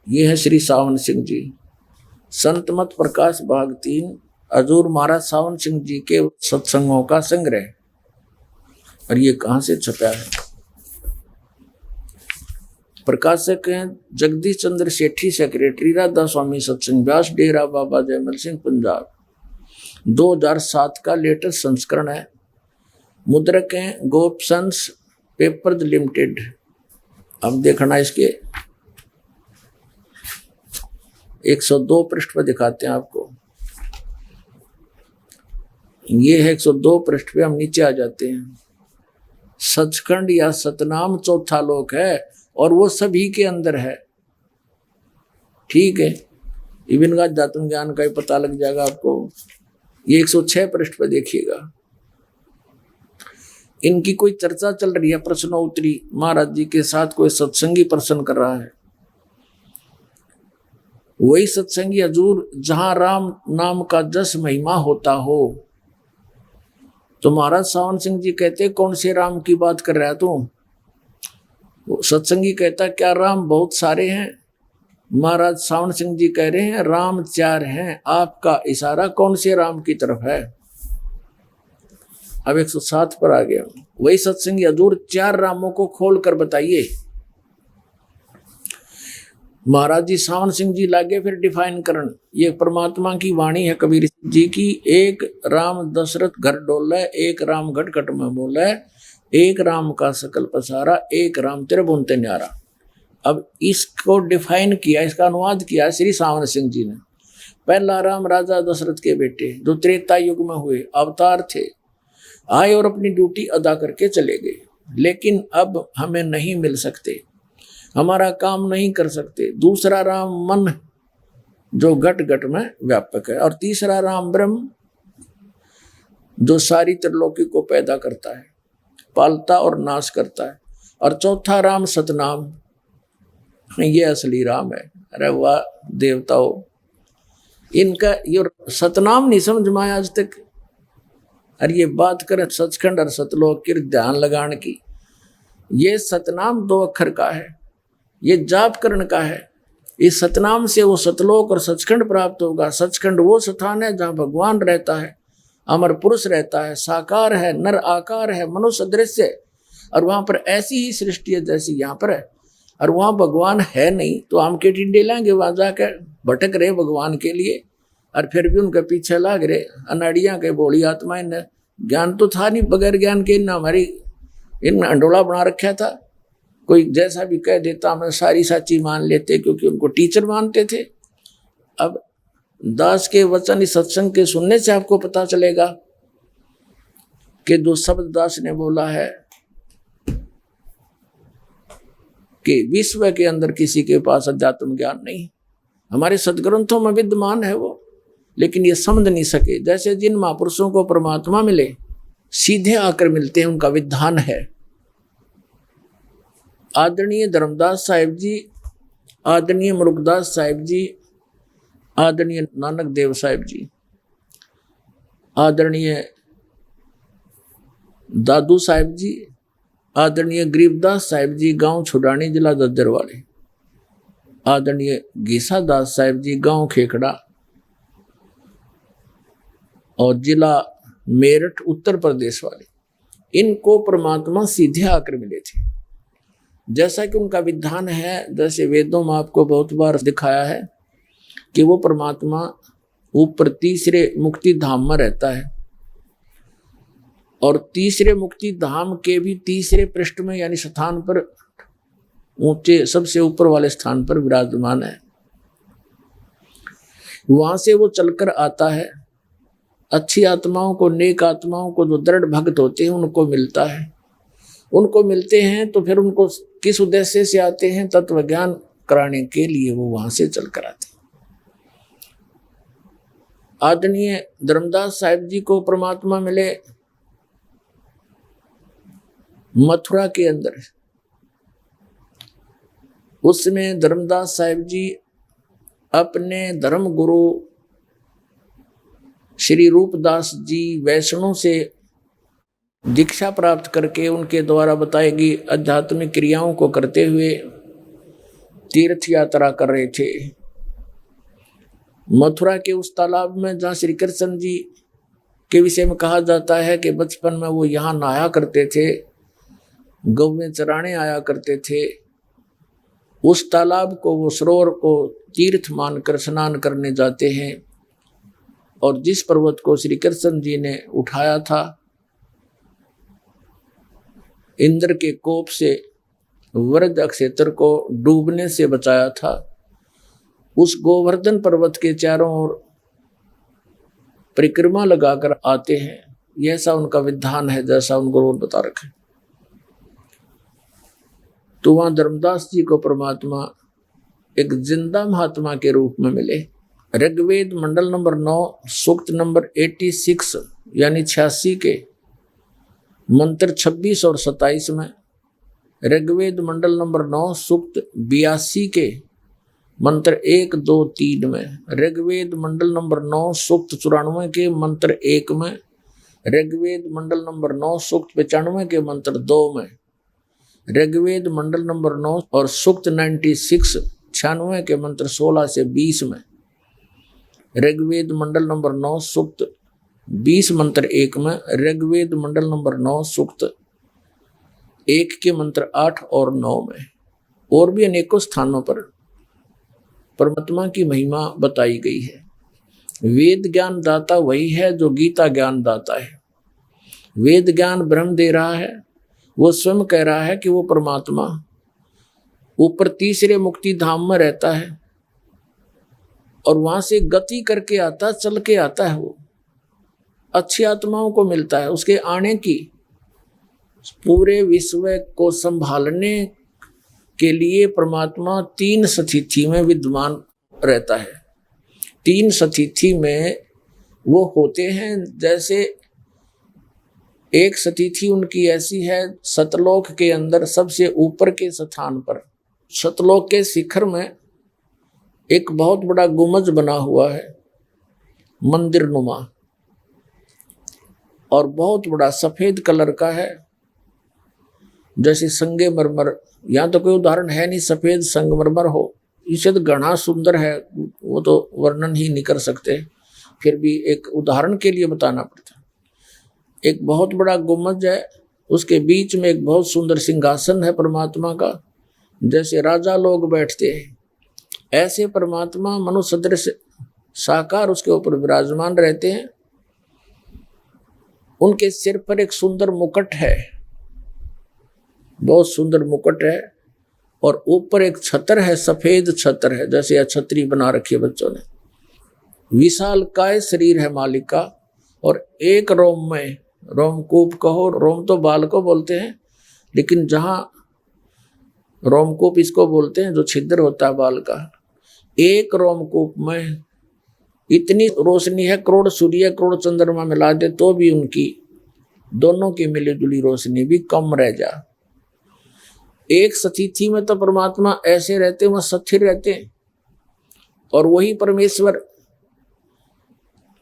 ये है श्री सावन सिंह जी, संत मत प्रकाश भाग 3, हजूर महाराज सावन सिंह जी के सत्संगों का संग्रह। और ये कहाँ से छपा है? प्रकाशक हैं जगदीश चंद्र सेठी, सेक्रेटरी राधा स्वामी सत्संग व्यास, डेरा बाबा जयमल सिंह, पंजाब। 2007 का लेटेस्ट संस्करण है। मुद्रक हैं गोपसंस पेपर्स लिमिटेड। अब देखना इसके 102 पृष्ठ पर दिखाते हैं आपको। ये है 102 पृष्ठ पे, हम नीचे आ जाते हैं। सचखंड या सतनाम चौथा लोक है और वो सभी के अंदर है। ठीक है, इवन का अध्यात्म ज्ञान का ही पता लग जाएगा आपको। ये 106 पृष्ठ पर देखिएगा। इनकी कोई चर्चा चल रही है, प्रश्नोत्तरी। महाराज जी के साथ कोई सत्संगी प्रश्न कर रहा है। वही सत्संगी हजूर जहां राम नाम का जस महिमा होता हो। तो महाराज सावन सिंह जी कहते कौन से राम की बात कर रहा है तू? सत्संगी कहता क्या राम बहुत सारे हैं? महाराज सावन सिंह जी कह रहे हैं राम 4 हैं। आपका इशारा कौन से राम की तरफ है? अब 107 पर आ गया। वही सत्संगी हजूर 4 रामों को खोल कर बताइए। महाराज जी सावन सिंह जी लागे फिर डिफाइन करन। ये परमात्मा की वाणी है कबीर जी की। एक राम दशरथ घर डोले, एक राम घट घट में बोले, एक राम का सकल पसारा, एक राम तेरे बुनते न्यारा। अब इसको डिफाइन किया, इसका अनुवाद किया श्री सावन सिंह जी ने। पहला राम राजा दशरथ के बेटे जो त्रेता युग में हुए अवतार थे, आए और अपनी ड्यूटी अदा करके चले गए, लेकिन अब हमें नहीं मिल सकते, हमारा काम नहीं कर सकते। दूसरा राम मन जो घट घट में व्यापक है, और तीसरा राम ब्रह्म जो सारी त्रिलोकी को पैदा करता है, पालता और नाश करता है, और चौथा राम सतनाम, ये असली राम है। अरे वाह देवताओं, इनका ये सतनाम नहीं समझ में आया आज तक। अरे ये बात करें सचखंड और सतलोक की, ध्यान लगाने की। ये सतनाम 2 अक्षर का है, ये जाप करण का है। इस सतनाम से वो सतलोक और सचखंड प्राप्त होगा। सचखंड वो स्थान है जहाँ भगवान रहता है, अमर पुरुष रहता है, साकार है, नर आकार है, मनुष्य दृश्य, और वहां पर ऐसी ही सृष्टि है जैसी यहाँ पर है। और वहां भगवान है नहीं तो हम के टिड्डे लेंगे, वहां जाकर भटक रहे भगवान के लिए, और फिर भी उनके पीछे लाग रहे अनाड़ियां के बोली आत्माएं ने। ज्ञान तो था नहीं, बगैर ज्ञान के इन हमारी इन अंडोला बना रखा था। कोई जैसा भी कह देता हमें सारी सच्ची मान लेते, क्योंकि उनको टीचर मानते थे। अब दास के वचन इस सत्संग के सुनने से आपको पता चलेगा कि जो शब्द दास ने बोला है कि विश्व के अंदर किसी के पास अध्यात्म ज्ञान नहीं, हमारे सदग्रंथों में विद्यमान है वो, लेकिन ये समझ नहीं सके। जैसे जिन महापुरुषों को परमात्मा मिले सीधे आकर मिलते हैं, उनका विधान है। आदरणीय धर्मदास साहिब जी, आदरणीय मुरुगदास साहिब जी, आदरणीय नानक देव साहिब जी, आदरणीय दादू साहिब जी, आदरणीय गरीबदास साहिब जी, गांव छुडानी, जिला दद्दर वाले, आदरणीय गीसा दास साहिब जी, गांव खेखड़ा और जिला मेरठ, उत्तर प्रदेश वाले, इनको परमात्मा सीधे आकर मिले थे। जैसा कि उनका विधान है, जैसे वेदों में आपको बहुत बार दिखाया है कि वो परमात्मा ऊपर तीसरे मुक्ति धाम में रहता है और तीसरे मुक्ति धाम के भी तीसरे पृष्ठ में यानी स्थान पर, ऊंचे सबसे ऊपर वाले स्थान पर विराजमान है। वहां से वो चलकर आता है। अच्छी आत्माओं को, नेक आत्माओं को, जो दृढ़ भक्त होते हैं उनको मिलता है। उनको मिलते हैं तो फिर उनको किस उद्देश्य से आते हैं? तत्व ज्ञान कराने के लिए वो वहां से चलकर आते हैं। आदरणीय धर्मदास साहिब जी को परमात्मा मिले मथुरा के अंदर। उसमें धर्मदास साहिब जी अपने धर्म गुरु श्री रूपदास जी वैष्णव से दीक्षा प्राप्त करके उनके द्वारा बताई गई आध्यात्मिक क्रियाओं को करते हुए तीर्थ यात्रा कर रहे थे। मथुरा के उस तालाब में जहाँ श्री कृष्ण जी के विषय में कहा जाता है कि बचपन में वो यहाँ नहाया करते थे, गौवें चराने आया करते थे, उस तालाब को, वो सरोवर को तीर्थ मानकर स्नान करने जाते हैं। और जिस पर्वत को श्री कृष्ण जी ने उठाया था, इंद्र के कोप से वृद्ध क्षेत्र को डूबने से बचाया था, उस गोवर्धन पर्वत के चारों ओर परिक्रमा लगाकर आते हैं। यह ऐसा उनका विधान है जैसा उनको रोज बता रखे। तो वहां धर्मदास जी को परमात्मा एक जिंदा महात्मा के रूप में मिले। ऋग्वेद मंडल नंबर 9 सूक्त नंबर 86 यानी 86 के मंत्र 26 और 27 में, ऋग्वेद मंडल नंबर 9 सूक्त 82 के मंत्र 1, 2, 3 में, ऋग्वेद मंडल नंबर 9 सूक्त 94 के मंत्र 1 में, ऋग्वेद मंडल नंबर 9 सूक्त 95 के मंत्र 2 में, ऋग्वेद मंडल नंबर 9 और सूक्त 96 के मंत्र 16 से 20 में, ऋग्वेद मंडल नंबर 9 सूक्त 20 मंत्र 1 में, ऋग्वेद मंडल नंबर 9 सूक्त 1 के मंत्र 8 और 9 में, और भी अनेकों स्थानों पर परमात्मा की महिमा बताई गई है। वेद ज्ञान दाता वही है जो गीता ज्ञान दाता है। वेद ज्ञान ब्रह्म दे रहा है, वो स्वयं कह रहा है कि वो परमात्मा ऊपर तीसरे मुक्ति धाम में रहता है और वहां से गति करके आता, चल के आता है। वो अच्छी आत्माओं को मिलता है। उसके आने की, पूरे विश्व को संभालने के लिए परमात्मा 3 स्थिति में विद्यमान रहता है। 3 स्थिति में वो होते हैं। जैसे एक स्थिति उनकी ऐसी है, सतलोक के अंदर सबसे ऊपर के स्थान पर, सतलोक के शिखर में एक बहुत बड़ा गुंबज बना हुआ है, मंदिर नुमा, और बहुत बड़ा सफेद कलर का है, जैसे संगमरमर। यहाँ तो कोई उदाहरण है नहीं सफेद संगमरमर हो, इसे तो घना सुंदर है, वो तो वर्णन ही नहीं कर सकते, फिर भी एक उदाहरण के लिए बताना पड़ता। एक बहुत बड़ा गुंबज है, उसके बीच में एक बहुत सुंदर सिंहासन है परमात्मा का, जैसे राजा लोग बैठते हैं ऐसे परमात्मा मनुष्य सदृश साकार उसके ऊपर विराजमान रहते हैं। उनके सिर पर एक सुंदर मुकुट है, बहुत सुंदर मुकुट है, और ऊपर एक छतर है, सफेद छतर है, जैसे यह छतरी बना रखी है बच्चों ने। विशाल काय शरीर है मालिक का, और एक रोम में, रोमकूप कहो, रोम तो बाल को बोलते हैं, लेकिन जहां रोमकूप इसको बोलते हैं जो छिद्र होता है बाल का, एक रोमकूप में इतनी रोशनी है, करोड़ सूर्य करोड़ चंद्रमा मिला दे तो भी उनकी दोनों की मिली जुली रोशनी भी कम रह जा। एक स्थिति में तो परमात्मा ऐसे रहते, वह स्थिर रहते, और वही परमेश्वर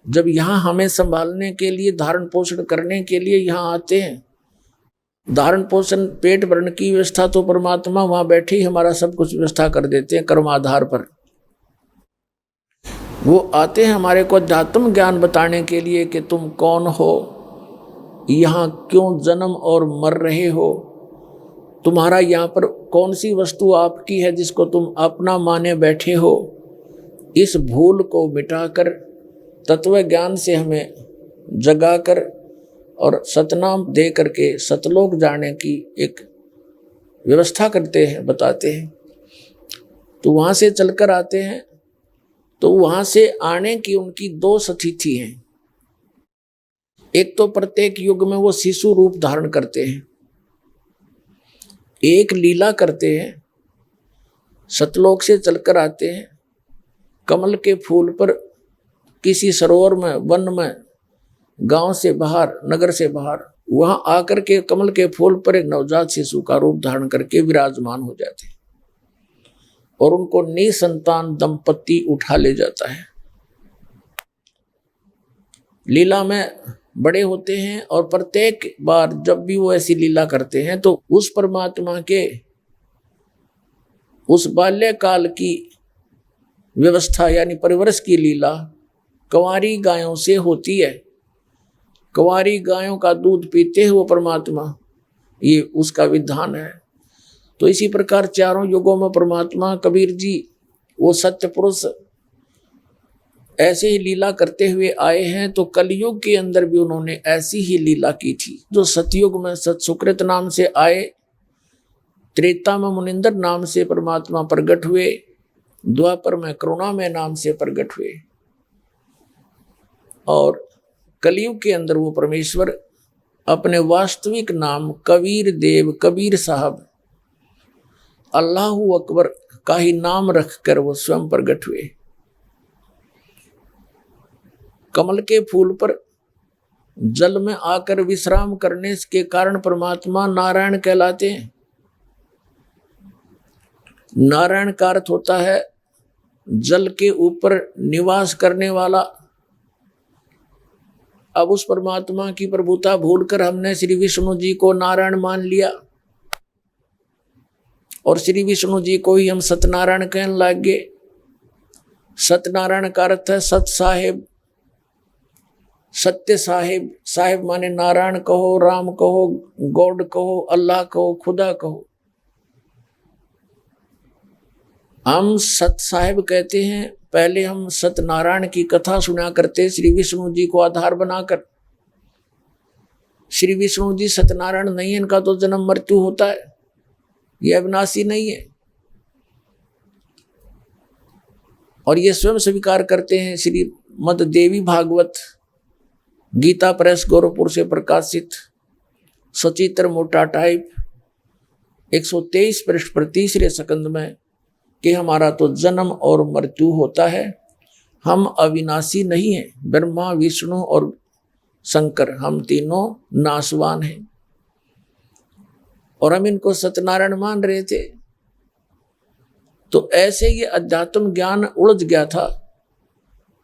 जब यहाँ हमें संभालने के लिए, धारण पोषण करने के लिए यहाँ आते हैं, धारण पोषण पेट भरण की व्यवस्था तो परमात्मा वहां बैठे ही हमारा सब कुछ व्यवस्था कर देते हैं कर्माधार पर। वो आते हैं हमारे को अध्यात्म ज्ञान बताने के लिए कि तुम कौन हो, यहाँ क्यों जन्म और मर रहे हो, तुम्हारा यहाँ पर कौन सी वस्तु आपकी है जिसको तुम अपना माने बैठे हो। इस भूल को मिटाकर तत्व ज्ञान से हमें जगाकर और सतनाम दे करके सतलोक जाने की एक व्यवस्था करते हैं, बताते हैं। तो वहाँ से चलकर आते हैं, तो वहाँ से आने की उनकी दो तिथि हैं। एक तो प्रत्येक युग में वो शिशु रूप धारण करते हैं, एक लीला करते हैं, सतलोक से चलकर आते हैं, कमल के फूल पर किसी सरोवर में, वन में, गांव से बाहर, नगर से बाहर, वहां आकर के कमल के फूल पर एक नवजात शिशु का रूप धारण करके विराजमान हो जाते हैं और उनको निसंतान दंपति उठा ले जाता है। लीला में बड़े होते हैं और प्रत्येक बार जब भी वो ऐसी लीला करते हैं तो उस परमात्मा के उस बाल्यकाल की व्यवस्था यानी परवरिश की लीला कंवारी गायों से होती है। कंवारी गायों का दूध पीते हैं वो परमात्मा, ये उसका विधान है। तो इसी प्रकार चारों युगों में परमात्मा कबीर जी वो सत्य पुरुष ऐसे ही लीला करते हुए आए हैं। तो कलयुग के अंदर भी उन्होंने ऐसी ही लीला की थी। जो सतयुग में सतसुकृत नाम से आए, त्रेता में मुनिंदर नाम से परमात्मा प्रकट हुए, द्वापर में करुणामय नाम से प्रकट हुए और कलयुग के अंदर वो परमेश्वर अपने वास्तविक नाम कबीर देव, कबीर साहब, अल्लाहू अकबर का ही नाम रखकर वो स्वयं प्रकट हुए। कमल के फूल पर जल में आकर विश्राम करने के कारण परमात्मा नारायण कहलाते हैं। नारायण का अर्थ होता है जल के ऊपर निवास करने वाला। अब उस परमात्मा की प्रभुता भूलकर हमने श्री विष्णु जी को नारायण मान लिया और श्री विष्णु जी को ही हम सत्यनारायण कहने लग गए। सत्यनारायण का अर्थ है सत साहेब, सत्य साहेब। साहेब माने नारायण कहो, राम कहो, गॉड कहो, अल्लाह कहो, खुदा कहो। हम सत साहेब कहते हैं। पहले हम सत्यनारायण की कथा सुना करते श्री विष्णु जी को आधार बनाकर। श्री विष्णु जी सत्यनारायण नहीं है, इनका तो जन्म मृत्यु होता है, ये अविनाशी नहीं है। और ये स्वयं स्वीकार करते हैं। श्रीमद् देवी भागवत गीता प्रेस गोरखपुर से प्रकाशित सचित्र मोटा टाइप 123 पृष्ठ पर 3 सकंद में कि हमारा तो जन्म और मृत्यु होता है, हम अविनाशी नहीं हैं। ब्रह्मा, विष्णु और शंकर हम तीनों नाशवान हैं और हम इनको सत्यनारायण मान रहे थे। तो ऐसे ये अध्यात्म ज्ञान उलझ गया था।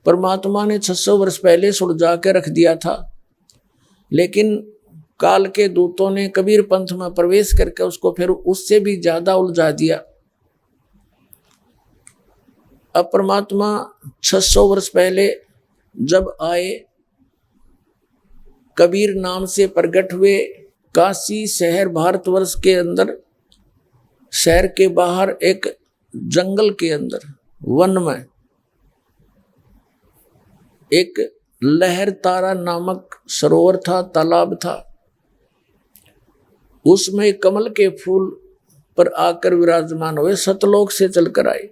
परमात्मा ने 600 वर्ष पहले सुलझा के रख दिया था, लेकिन काल के दूतों ने कबीर पंथ में प्रवेश करके उसको फिर उससे भी ज्यादा उलझा दिया। अब परमात्मा 600 वर्ष पहले जब आए, कबीर नाम से प्रकट हुए। काशी शहर भारतवर्ष के अंदर, शहर के बाहर एक जंगल के अंदर, वन में एक लहर तारा नामक सरोवर था, तालाब था। उसमें कमल के फूल पर आकर विराजमान हुए, सतलोक से चलकर आए।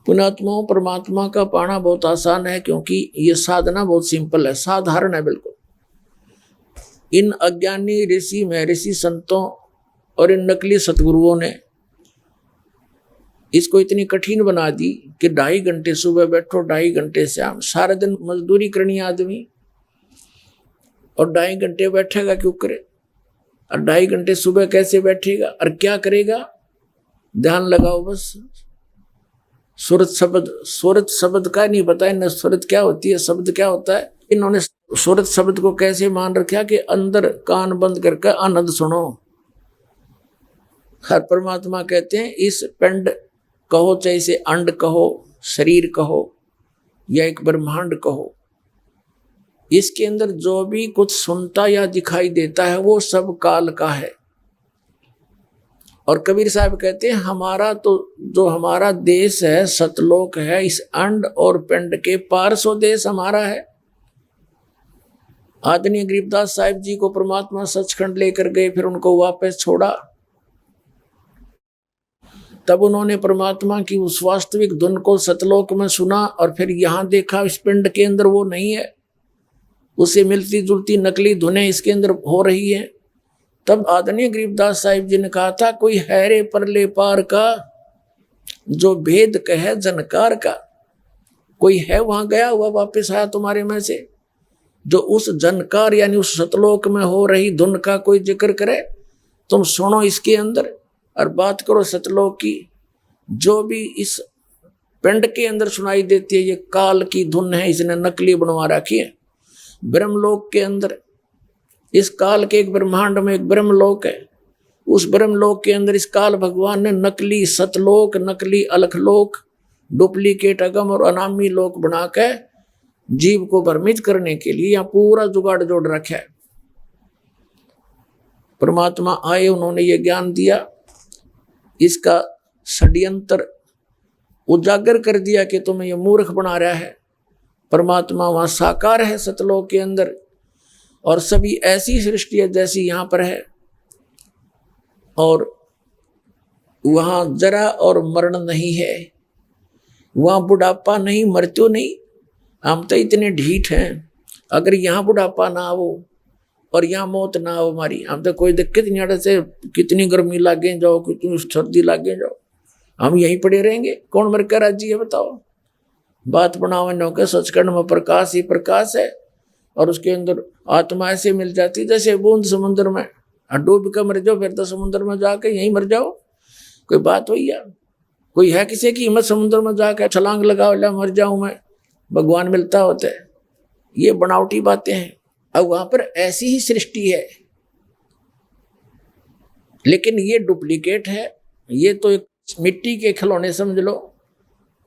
पुण्यात्माओं, परमात्मा का पाना बहुत आसान है क्योंकि ये साधना बहुत सिंपल है, साधारण है बिल्कुल। इन अज्ञानी ऋषि महर्षि संतों और इन नकली सतगुरुओं ने इसको इतनी कठिन बना दी कि 2.5 घंटे सुबह बैठो, 2.5 घंटे शाम, सारे दिन मजदूरी करनी आदमी और 2.5 घंटे बैठेगा क्यों करे? और 2.5 घंटे सुबह कैसे बैठेगा और क्या करेगा? ध्यान लगाओ बस। सूरत शब्द का नहीं पता इन्हें, सूरत क्या होती है, शब्द क्या होता है। इन्होंने सूरत शब्द को कैसे मान रखा कि अंदर कान बंद करके आनंद सुनो। हर परमात्मा कहते हैं इस पिंड कहो, चाहे इसे अंड कहो, शरीर कहो या एक ब्रह्मांड कहो, इसके अंदर जो भी कुछ सुनता या दिखाई देता है वो सब काल का है। और कबीर साहब कहते हैं हमारा तो जो हमारा देश है सतलोक है, इस अंड और पिंड के पार सो देश हमारा है। आदरणीय गरीबदास साहिब जी को परमात्मा सचखंड लेकर गए, फिर उनको वापस छोड़ा। तब उन्होंने परमात्मा की उस वास्तविक धुन को सतलोक में सुना और फिर यहां देखा इस पिंड के अंदर वो नहीं है, उससे मिलती जुलती नकली धुनें इसके अंदर हो रही है। तब आदरणीय गरीबदास साहिब जी ने कहा था कोई हैरे परले पार का जो भेद कहे जनकार का। कोई है वहां गया हुआ वापस आया तुम्हारे में से जो उस जनकार यानी उस सतलोक में हो रही धुन का कोई जिक्र करे। तुम सुनो इसके अंदर और बात करो सतलोक की। जो भी इस पिंड के अंदर सुनाई देती है ये काल की धुन है, इसने नकली बनवा रखी है। ब्रह्मलोक के अंदर इस काल के एक ब्रह्मांड में एक ब्रह्मलोक है, उस ब्रह्मलोक के अंदर इस काल भगवान ने नकली सतलोक, नकली अलखलोक, डुप्लीकेट अगम और अनामी लोक बना के जीव को भ्रमित करने के लिए यहाँ पूरा जुगाड़ जोड़ रखा है। परमात्मा आए, उन्होंने ये ज्ञान दिया, इसका षड्यंत्र उजागर कर दिया कि तुम्हें ये मूर्ख बना रहा है। परमात्मा वहां साकार है सतलोक के अंदर और सभी ऐसी सृष्टि है जैसी यहाँ पर है, और वहां जरा और मरण नहीं है, वहां बुढ़ापा नहीं, मृत्यु नहीं। हम तो इतने ढीठ हैं, अगर यहाँ बुढ़ापा ना हो और यहाँ मौत ना हो हमारी, हम तो कोई दिक्कत नहीं आड़े से कितनी गर्मी लागे जाओ, कितनी सर्दी लागे जाओ, हम यहीं पड़े रहेंगे। कौन मर कर राजी है बताओ। बात बनावे न के सचखंड में प्रकाश ही प्रकाश है और उसके अंदर आत्मा ऐसे मिल जाती जैसे बूंद समुद्र में। डूब कर मर जाओ फिर तो समुद्र में जाके यहीं मर जाओ, कोई बात हुई या कोई है किसी की हिम्मत समुद्र में जाके छलांग लगाओ ला मर जाऊं मैं, भगवान मिलता होता है। ये बनावटी बातें हैं। अब वहां पर ऐसी ही सृष्टि है लेकिन ये डुप्लीकेट है, ये तो एक मिट्टी के खिलौने समझ लो,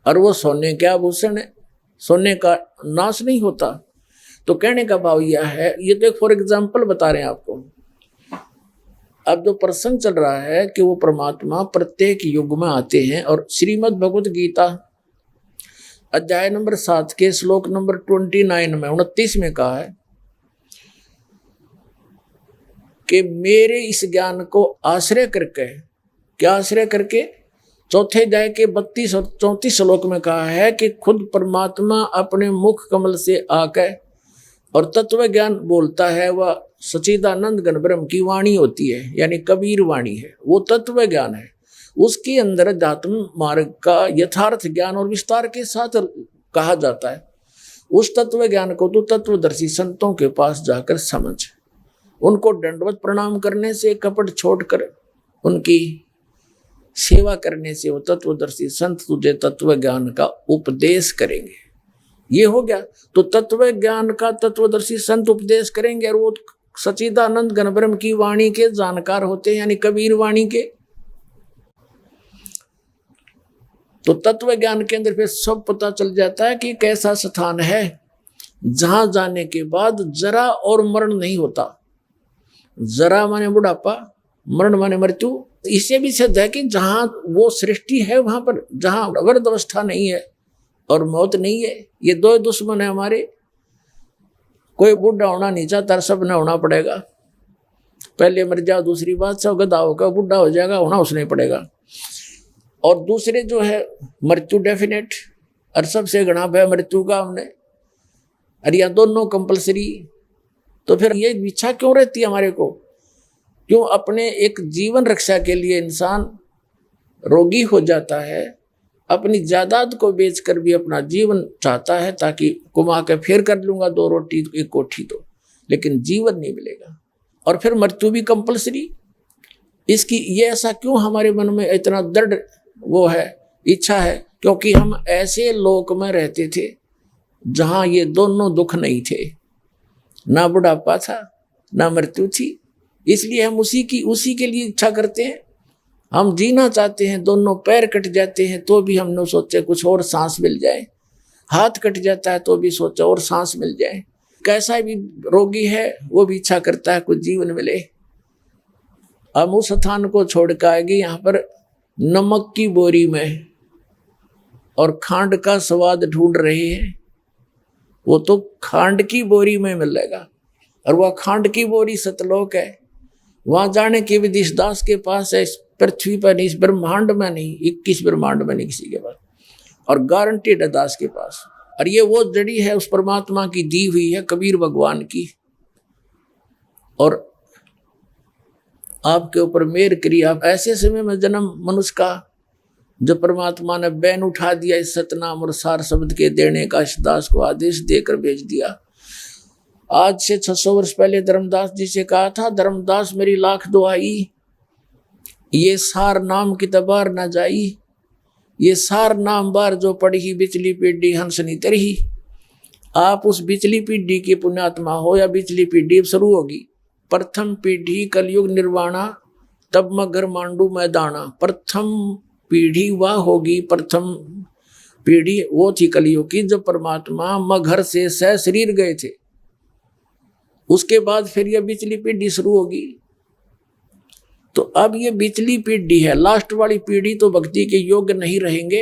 और वो सोने के आभूषण है, सोने का नाश नहीं होता। तो कहने का भाव यह है, ये तो एक फॉर एग्जाम्पल बता रहे हैं आपको। अब जो प्रसंग चल रहा है कि वो परमात्मा प्रत्येक युग में आते हैं, और श्रीमद् भगवत गीता अध्याय नंबर 7 के श्लोक नंबर 29 में 29 में कहा है कि मेरे इस ज्ञान को आश्रय करके, क्या आश्रय करके, चौथे अध्याय के 32 और 34 श्लोक में कहा है कि खुद परमात्मा अपने मुख कमल से आकर और तत्व ज्ञान बोलता है। वह सच्चिदानंद घन ब्रह्म की वाणी होती है, यानी कबीर वाणी है, वो तत्व ज्ञान है। उसके अंदर अध्यात्म मार्ग का यथार्थ ज्ञान और विस्तार के साथ कहा जाता है। उस तत्व ज्ञान को तो तत्वदर्शी संतों के पास जाकर समझ, उनको दंडवत प्रणाम करने से, कपट छोड़कर उनकी सेवा करने से वो तत्वदर्शी संत तुझे तत्व ज्ञान का उपदेश करेंगे। ये हो गया। तो तत्व ज्ञान का तत्वदर्शी संत उपदेश करेंगे और वो सच्चिदानंद घन ब्रह्म की वाणी के जानकार होते हैं, यानी कबीर वाणी के। तो तत्व ज्ञान के अंदर फिर सब पता चल जाता है कि कैसा स्थान है जहां जाने के बाद जरा और मरण नहीं होता। जरा माने बुढ़ापा, मरण माने मृत्यु। इससे भी सिद्ध है कि जहां वो सृष्टि है वहां पर जहां वृद्ध अवस्था नहीं है और मौत नहीं है, ये दो दुश्मन है हमारे। कोई बूढ़ा होना नहीं चाहता, सब न होना पड़ेगा। पहले मर जाओ दूसरी बात, सब गधा होगा, बूढ़ा हो जाएगा, होना उसने पड़ेगा। और दूसरे जो है मृत्यु डेफिनेट, और सबसे घना भय मृत्यु का हमने, और यह दोनों कंपलसरी। तो फिर ये इच्छा क्यों रहती है हमारे को? क्यों अपने एक जीवन रक्षा के लिए इंसान रोगी हो जाता है, अपनी जायदाद को बेचकर भी अपना जीवन चाहता है ताकि कमा के फिर कर लूंगा 2 रोटी 1 कोठी तो, लेकिन जीवन नहीं मिलेगा। और फिर मृत्यु भी कंपलसरी। इसकी ये ऐसा क्यों हमारे मन में इतना दृढ़ वो है, इच्छा है? क्योंकि हम ऐसे लोक में रहते थे जहां ये दोनों दुख नहीं थे, ना बुढ़ापा था ना मृत्यु थी। इसलिए हम उसी के लिए इच्छा करते हैं। हम जीना चाहते हैं, दोनों पैर कट जाते हैं तो भी हमने सोचे कुछ और सांस मिल जाए, हाथ कट जाता है तो भी सोचा और सांस मिल जाए। कैसा भी रोगी है वो भी इच्छा करता है कुछ जीवन मिले। अब उस स्थान को छोड़ के आएगी यहाँ पर नमक की बोरी में और खांड का स्वाद ढूंढ रहे हैं, वो तो खांड की बोरी में मिलेगा। और वह खांड की बोरी सतलोक है, वहां जाने की विधि इस दास के पास है, इस पृथ्वी पर नहीं, इस ब्रह्मांड में नहीं, 21 ब्रह्मांड में नहीं किसी के पास, और गारंटेड है दास के पास। और ये वो जड़ी है उस परमात्मा की दी हुई है, कबीर भगवान की, और आपके ऊपर मेहर करी। आप ऐसे समय में जन्म मनुष्य का जब परमात्मा ने बैन उठा दिया इस सतनाम और सार शब्द के देने का, इस दास को आदेश देकर भेज दिया। आज से 600 वर्ष पहले धर्मदास जी से कहा था, धर्मदास मेरी लाख दुआई, ये सार नाम की तबार न जाई, ये सार नाम बार जो पढ़ी बिचली पीढ़ी हंसनी तरही। आप उस बिचली पीढ़ी की पुण्यात्मा हो, या बिचली पीढ़ी शुरू होगी। प्रथम पीढ़ी कलयुग निर्वाणा, तब मगर मांडू मैदाना। प्रथम पीढ़ी वह होगी, प्रथम पीढ़ी वो थी कलयुग की जब परमात्मा मगर से सह शरीर गए थे। उसके बाद फिर यह बिचली पीढ़ी शुरू होगी। तो अब ये बिचली पीढ़ी है, लास्ट वाली पीढ़ी तो भक्ति के योग्य नहीं रहेंगे।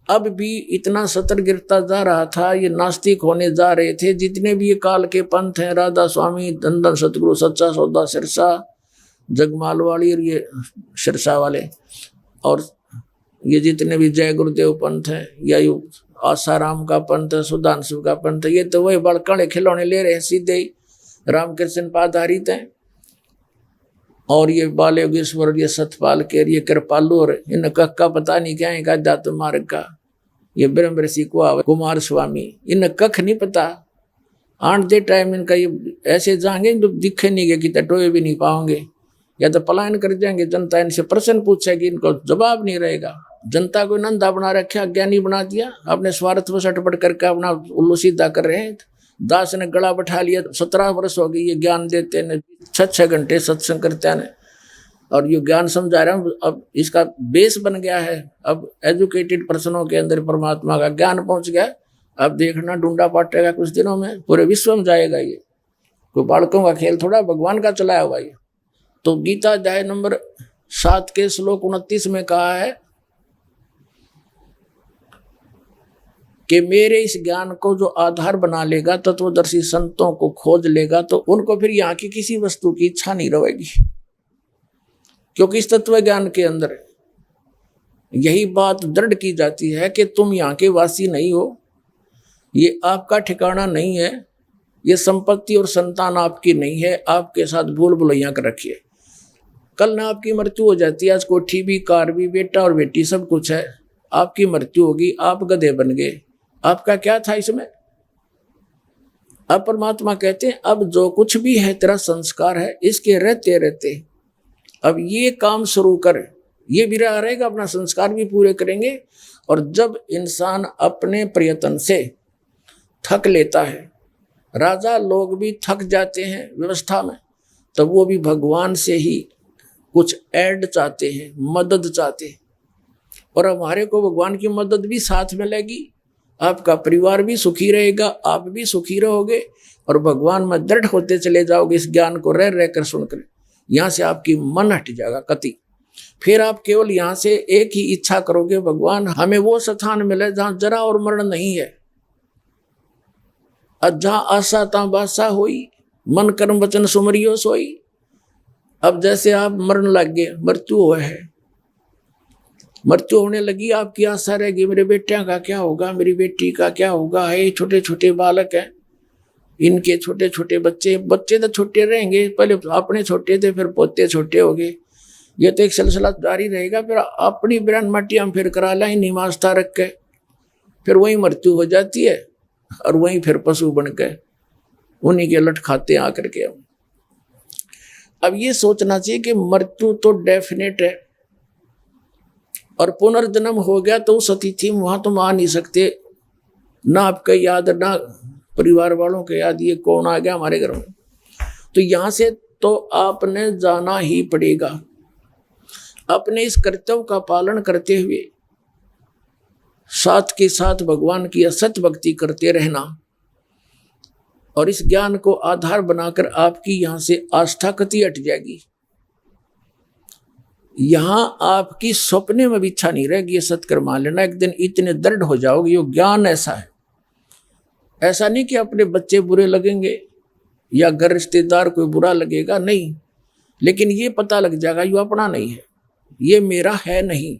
अब भी इतना सतर गिरता जा रहा था, ये नास्तिक होने जा रहे थे। जितने भी ये काल के पंथ हैं, राधा स्वामी, धन सतगुरु, सच्चा सौदा सिरसा, जगमाल वाली और ये सिरसा वाले, और ये जितने भी जय गुरुदेव पंथ हैं, या आसाराम का पंथ है, सुधांशु का पंथ है, ये तो वही बड़काड़े खिलौने ले रहे हैं, सीधे ही रामकृष्ण पर आधारित हैं। और ये बाल योगेश्वर, ये सतपाल के, ये कृपालु, और इन कक्का पता नहीं क्या है, का दात मार्ग का, ये ब्रह्म ऋषि कुमार स्वामी, इन कख नहीं पता। आठ दे टाइम इनका ये ऐसे जाएंगे तो दिखे नहीं गए कि टटोए भी नहीं पाओगे, या तो पलायन कर जाएंगे। जनता इनसे प्रश्न पूछेगी, इनको जवाब नहीं रहेगा। जनता को नंदा बना रखा, ज्ञानी बना दिया, अपने स्वार्थ में सटपट करके अपना उल्लू सीधा कर रहे हैं। दास ने गला बैठा लिया, 17 वर्ष हो गई ये ज्ञान देते ने, 6 घंटे सत्संग करते हैं, और ये ज्ञान समझा रहा हूँ। अब इसका बेस बन गया है, अब एजुकेटेड पर्सनों के अंदर परमात्मा का ज्ञान पहुंच गया। अब देखना ढूंढा पाटेगा कुछ दिनों में, पूरे विश्व में जाएगा ये। कोई बालकों का खेल थोड़ा, भगवान का चलाया हुआ ये। तो गीता अध्याय नंबर 7 के श्लोक 29 में कहा है कि मेरे इस ज्ञान को जो आधार बना लेगा, तत्वदर्शी संतों को खोज लेगा, तो उनको फिर यहाँ की किसी वस्तु की इच्छा नहीं रहेगी। क्योंकि इस तत्व ज्ञान के अंदर यही बात दृढ़ की जाती है कि तुम यहाँ के वासी नहीं हो, ये आपका ठिकाना नहीं है, ये संपत्ति और संतान आपकी नहीं है, आपके साथ भूल भुलैया कर रखिए। कल ना आपकी मृत्यु हो जाती है, आज कोठी भी, कार भी, बेटा और बेटी सब कुछ है, आपकी मृत्यु होगी, आप गधे बन गए, आपका क्या था इसमें। अब परमात्मा कहते हैं अब जो कुछ भी है तेरा संस्कार है, इसके रहते रहते अब ये काम शुरू कर, ये भी रहेगा, अपना संस्कार भी पूरे करेंगे। और जब इंसान अपने प्रयत्न से थक लेता है, राजा लोग भी थक जाते हैं व्यवस्था में, तब वो भी भगवान से ही कुछ ऐड चाहते हैं, मदद चाहते हैं। और हमारे को भगवान की मदद भी साथ मिलेगी, आपका परिवार भी सुखी रहेगा, आप भी सुखी रहोगे, और भगवान में दृढ़ होते चले जाओगे इस ज्ञान को रह रहकर सुनकर। यहाँ से आपकी मन हट जाएगा कति। फिर आप केवल यहाँ से एक ही इच्छा करोगे, भगवान हमें वो स्थान मिले जहाँ जरा और मरण नहीं है, जहाँ आशा ता बासा होई, मन कर्म वचन सुमरियो सोई। अब जैसे आप मरण लग गए, मृत्यु हुआ है, मृत्यु होने लगी, आपकी आशा रहेगी मेरे बेटिया का क्या होगा, मेरी बेटी का क्या होगा, है छोटे छोटे बालक हैं, इनके छोटे छोटे बच्चे तो छोटे रहेंगे, पहले अपने छोटे थे, फिर पोते छोटे हो गए, ये तो एक सिलसिला जारी रहेगा। फिर अपनी बिरान माटी हम फिर करा लाए निवासता रख के, फिर वही मृत्यु हो जाती है, और वहीं फिर पशु बन के उन्हीं के लट खाते आकर के। अब ये सोचना चाहिए कि मृत्यु तो डेफिनेट है, और पुनर्जन्म हो गया तो उस अतिथि वहां तुम आ नहीं सकते, ना आपका याद, ना परिवार वालों के याद, ये कौन आ गया हमारे घर में। तो यहां से तो आपने जाना ही पड़ेगा। अपने इस कर्तव्य का पालन करते हुए साथ के साथ भगवान की असत भक्ति करते रहना, और इस ज्ञान को आधार बनाकर आपकी यहां से आस्था कति हट जाएगी। यहाँ आपकी सपने में भी इच्छा नहीं रहेगी ये सत्कर्म मान लेना। एक दिन इतने दृढ़ हो जाओगे, यो ज्ञान ऐसा है, ऐसा नहीं कि अपने बच्चे बुरे लगेंगे या घर रिश्तेदार कोई बुरा लगेगा, नहीं, लेकिन ये पता लग जाएगा यो अपना नहीं है, ये मेरा है नहीं।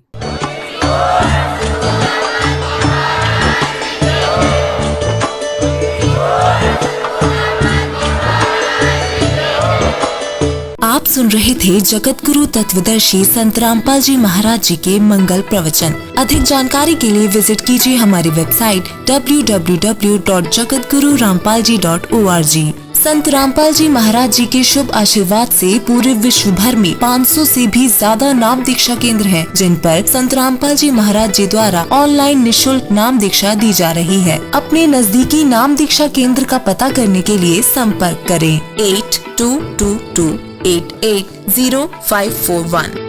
आप सुन रहे थे जगत गुरु तत्वदर्शी संत रामपाल जी महाराज जी के मंगल प्रवचन। अधिक जानकारी के लिए विजिट कीजिए हमारी वेबसाइट www.jagatgururampalji.org। संत रामपाल जी महाराज जी के शुभ आशीर्वाद से पूरे विश्व भर में 500 से भी ज्यादा नाम दीक्षा केंद्र हैं, जिन पर संत रामपाल जी महाराज जी द्वारा ऑनलाइन निशुल्क नाम दीक्षा दी जा रही है। अपने नजदीकी नाम दीक्षा केंद्र का पता करने के लिए संपर्क करें 8222880541।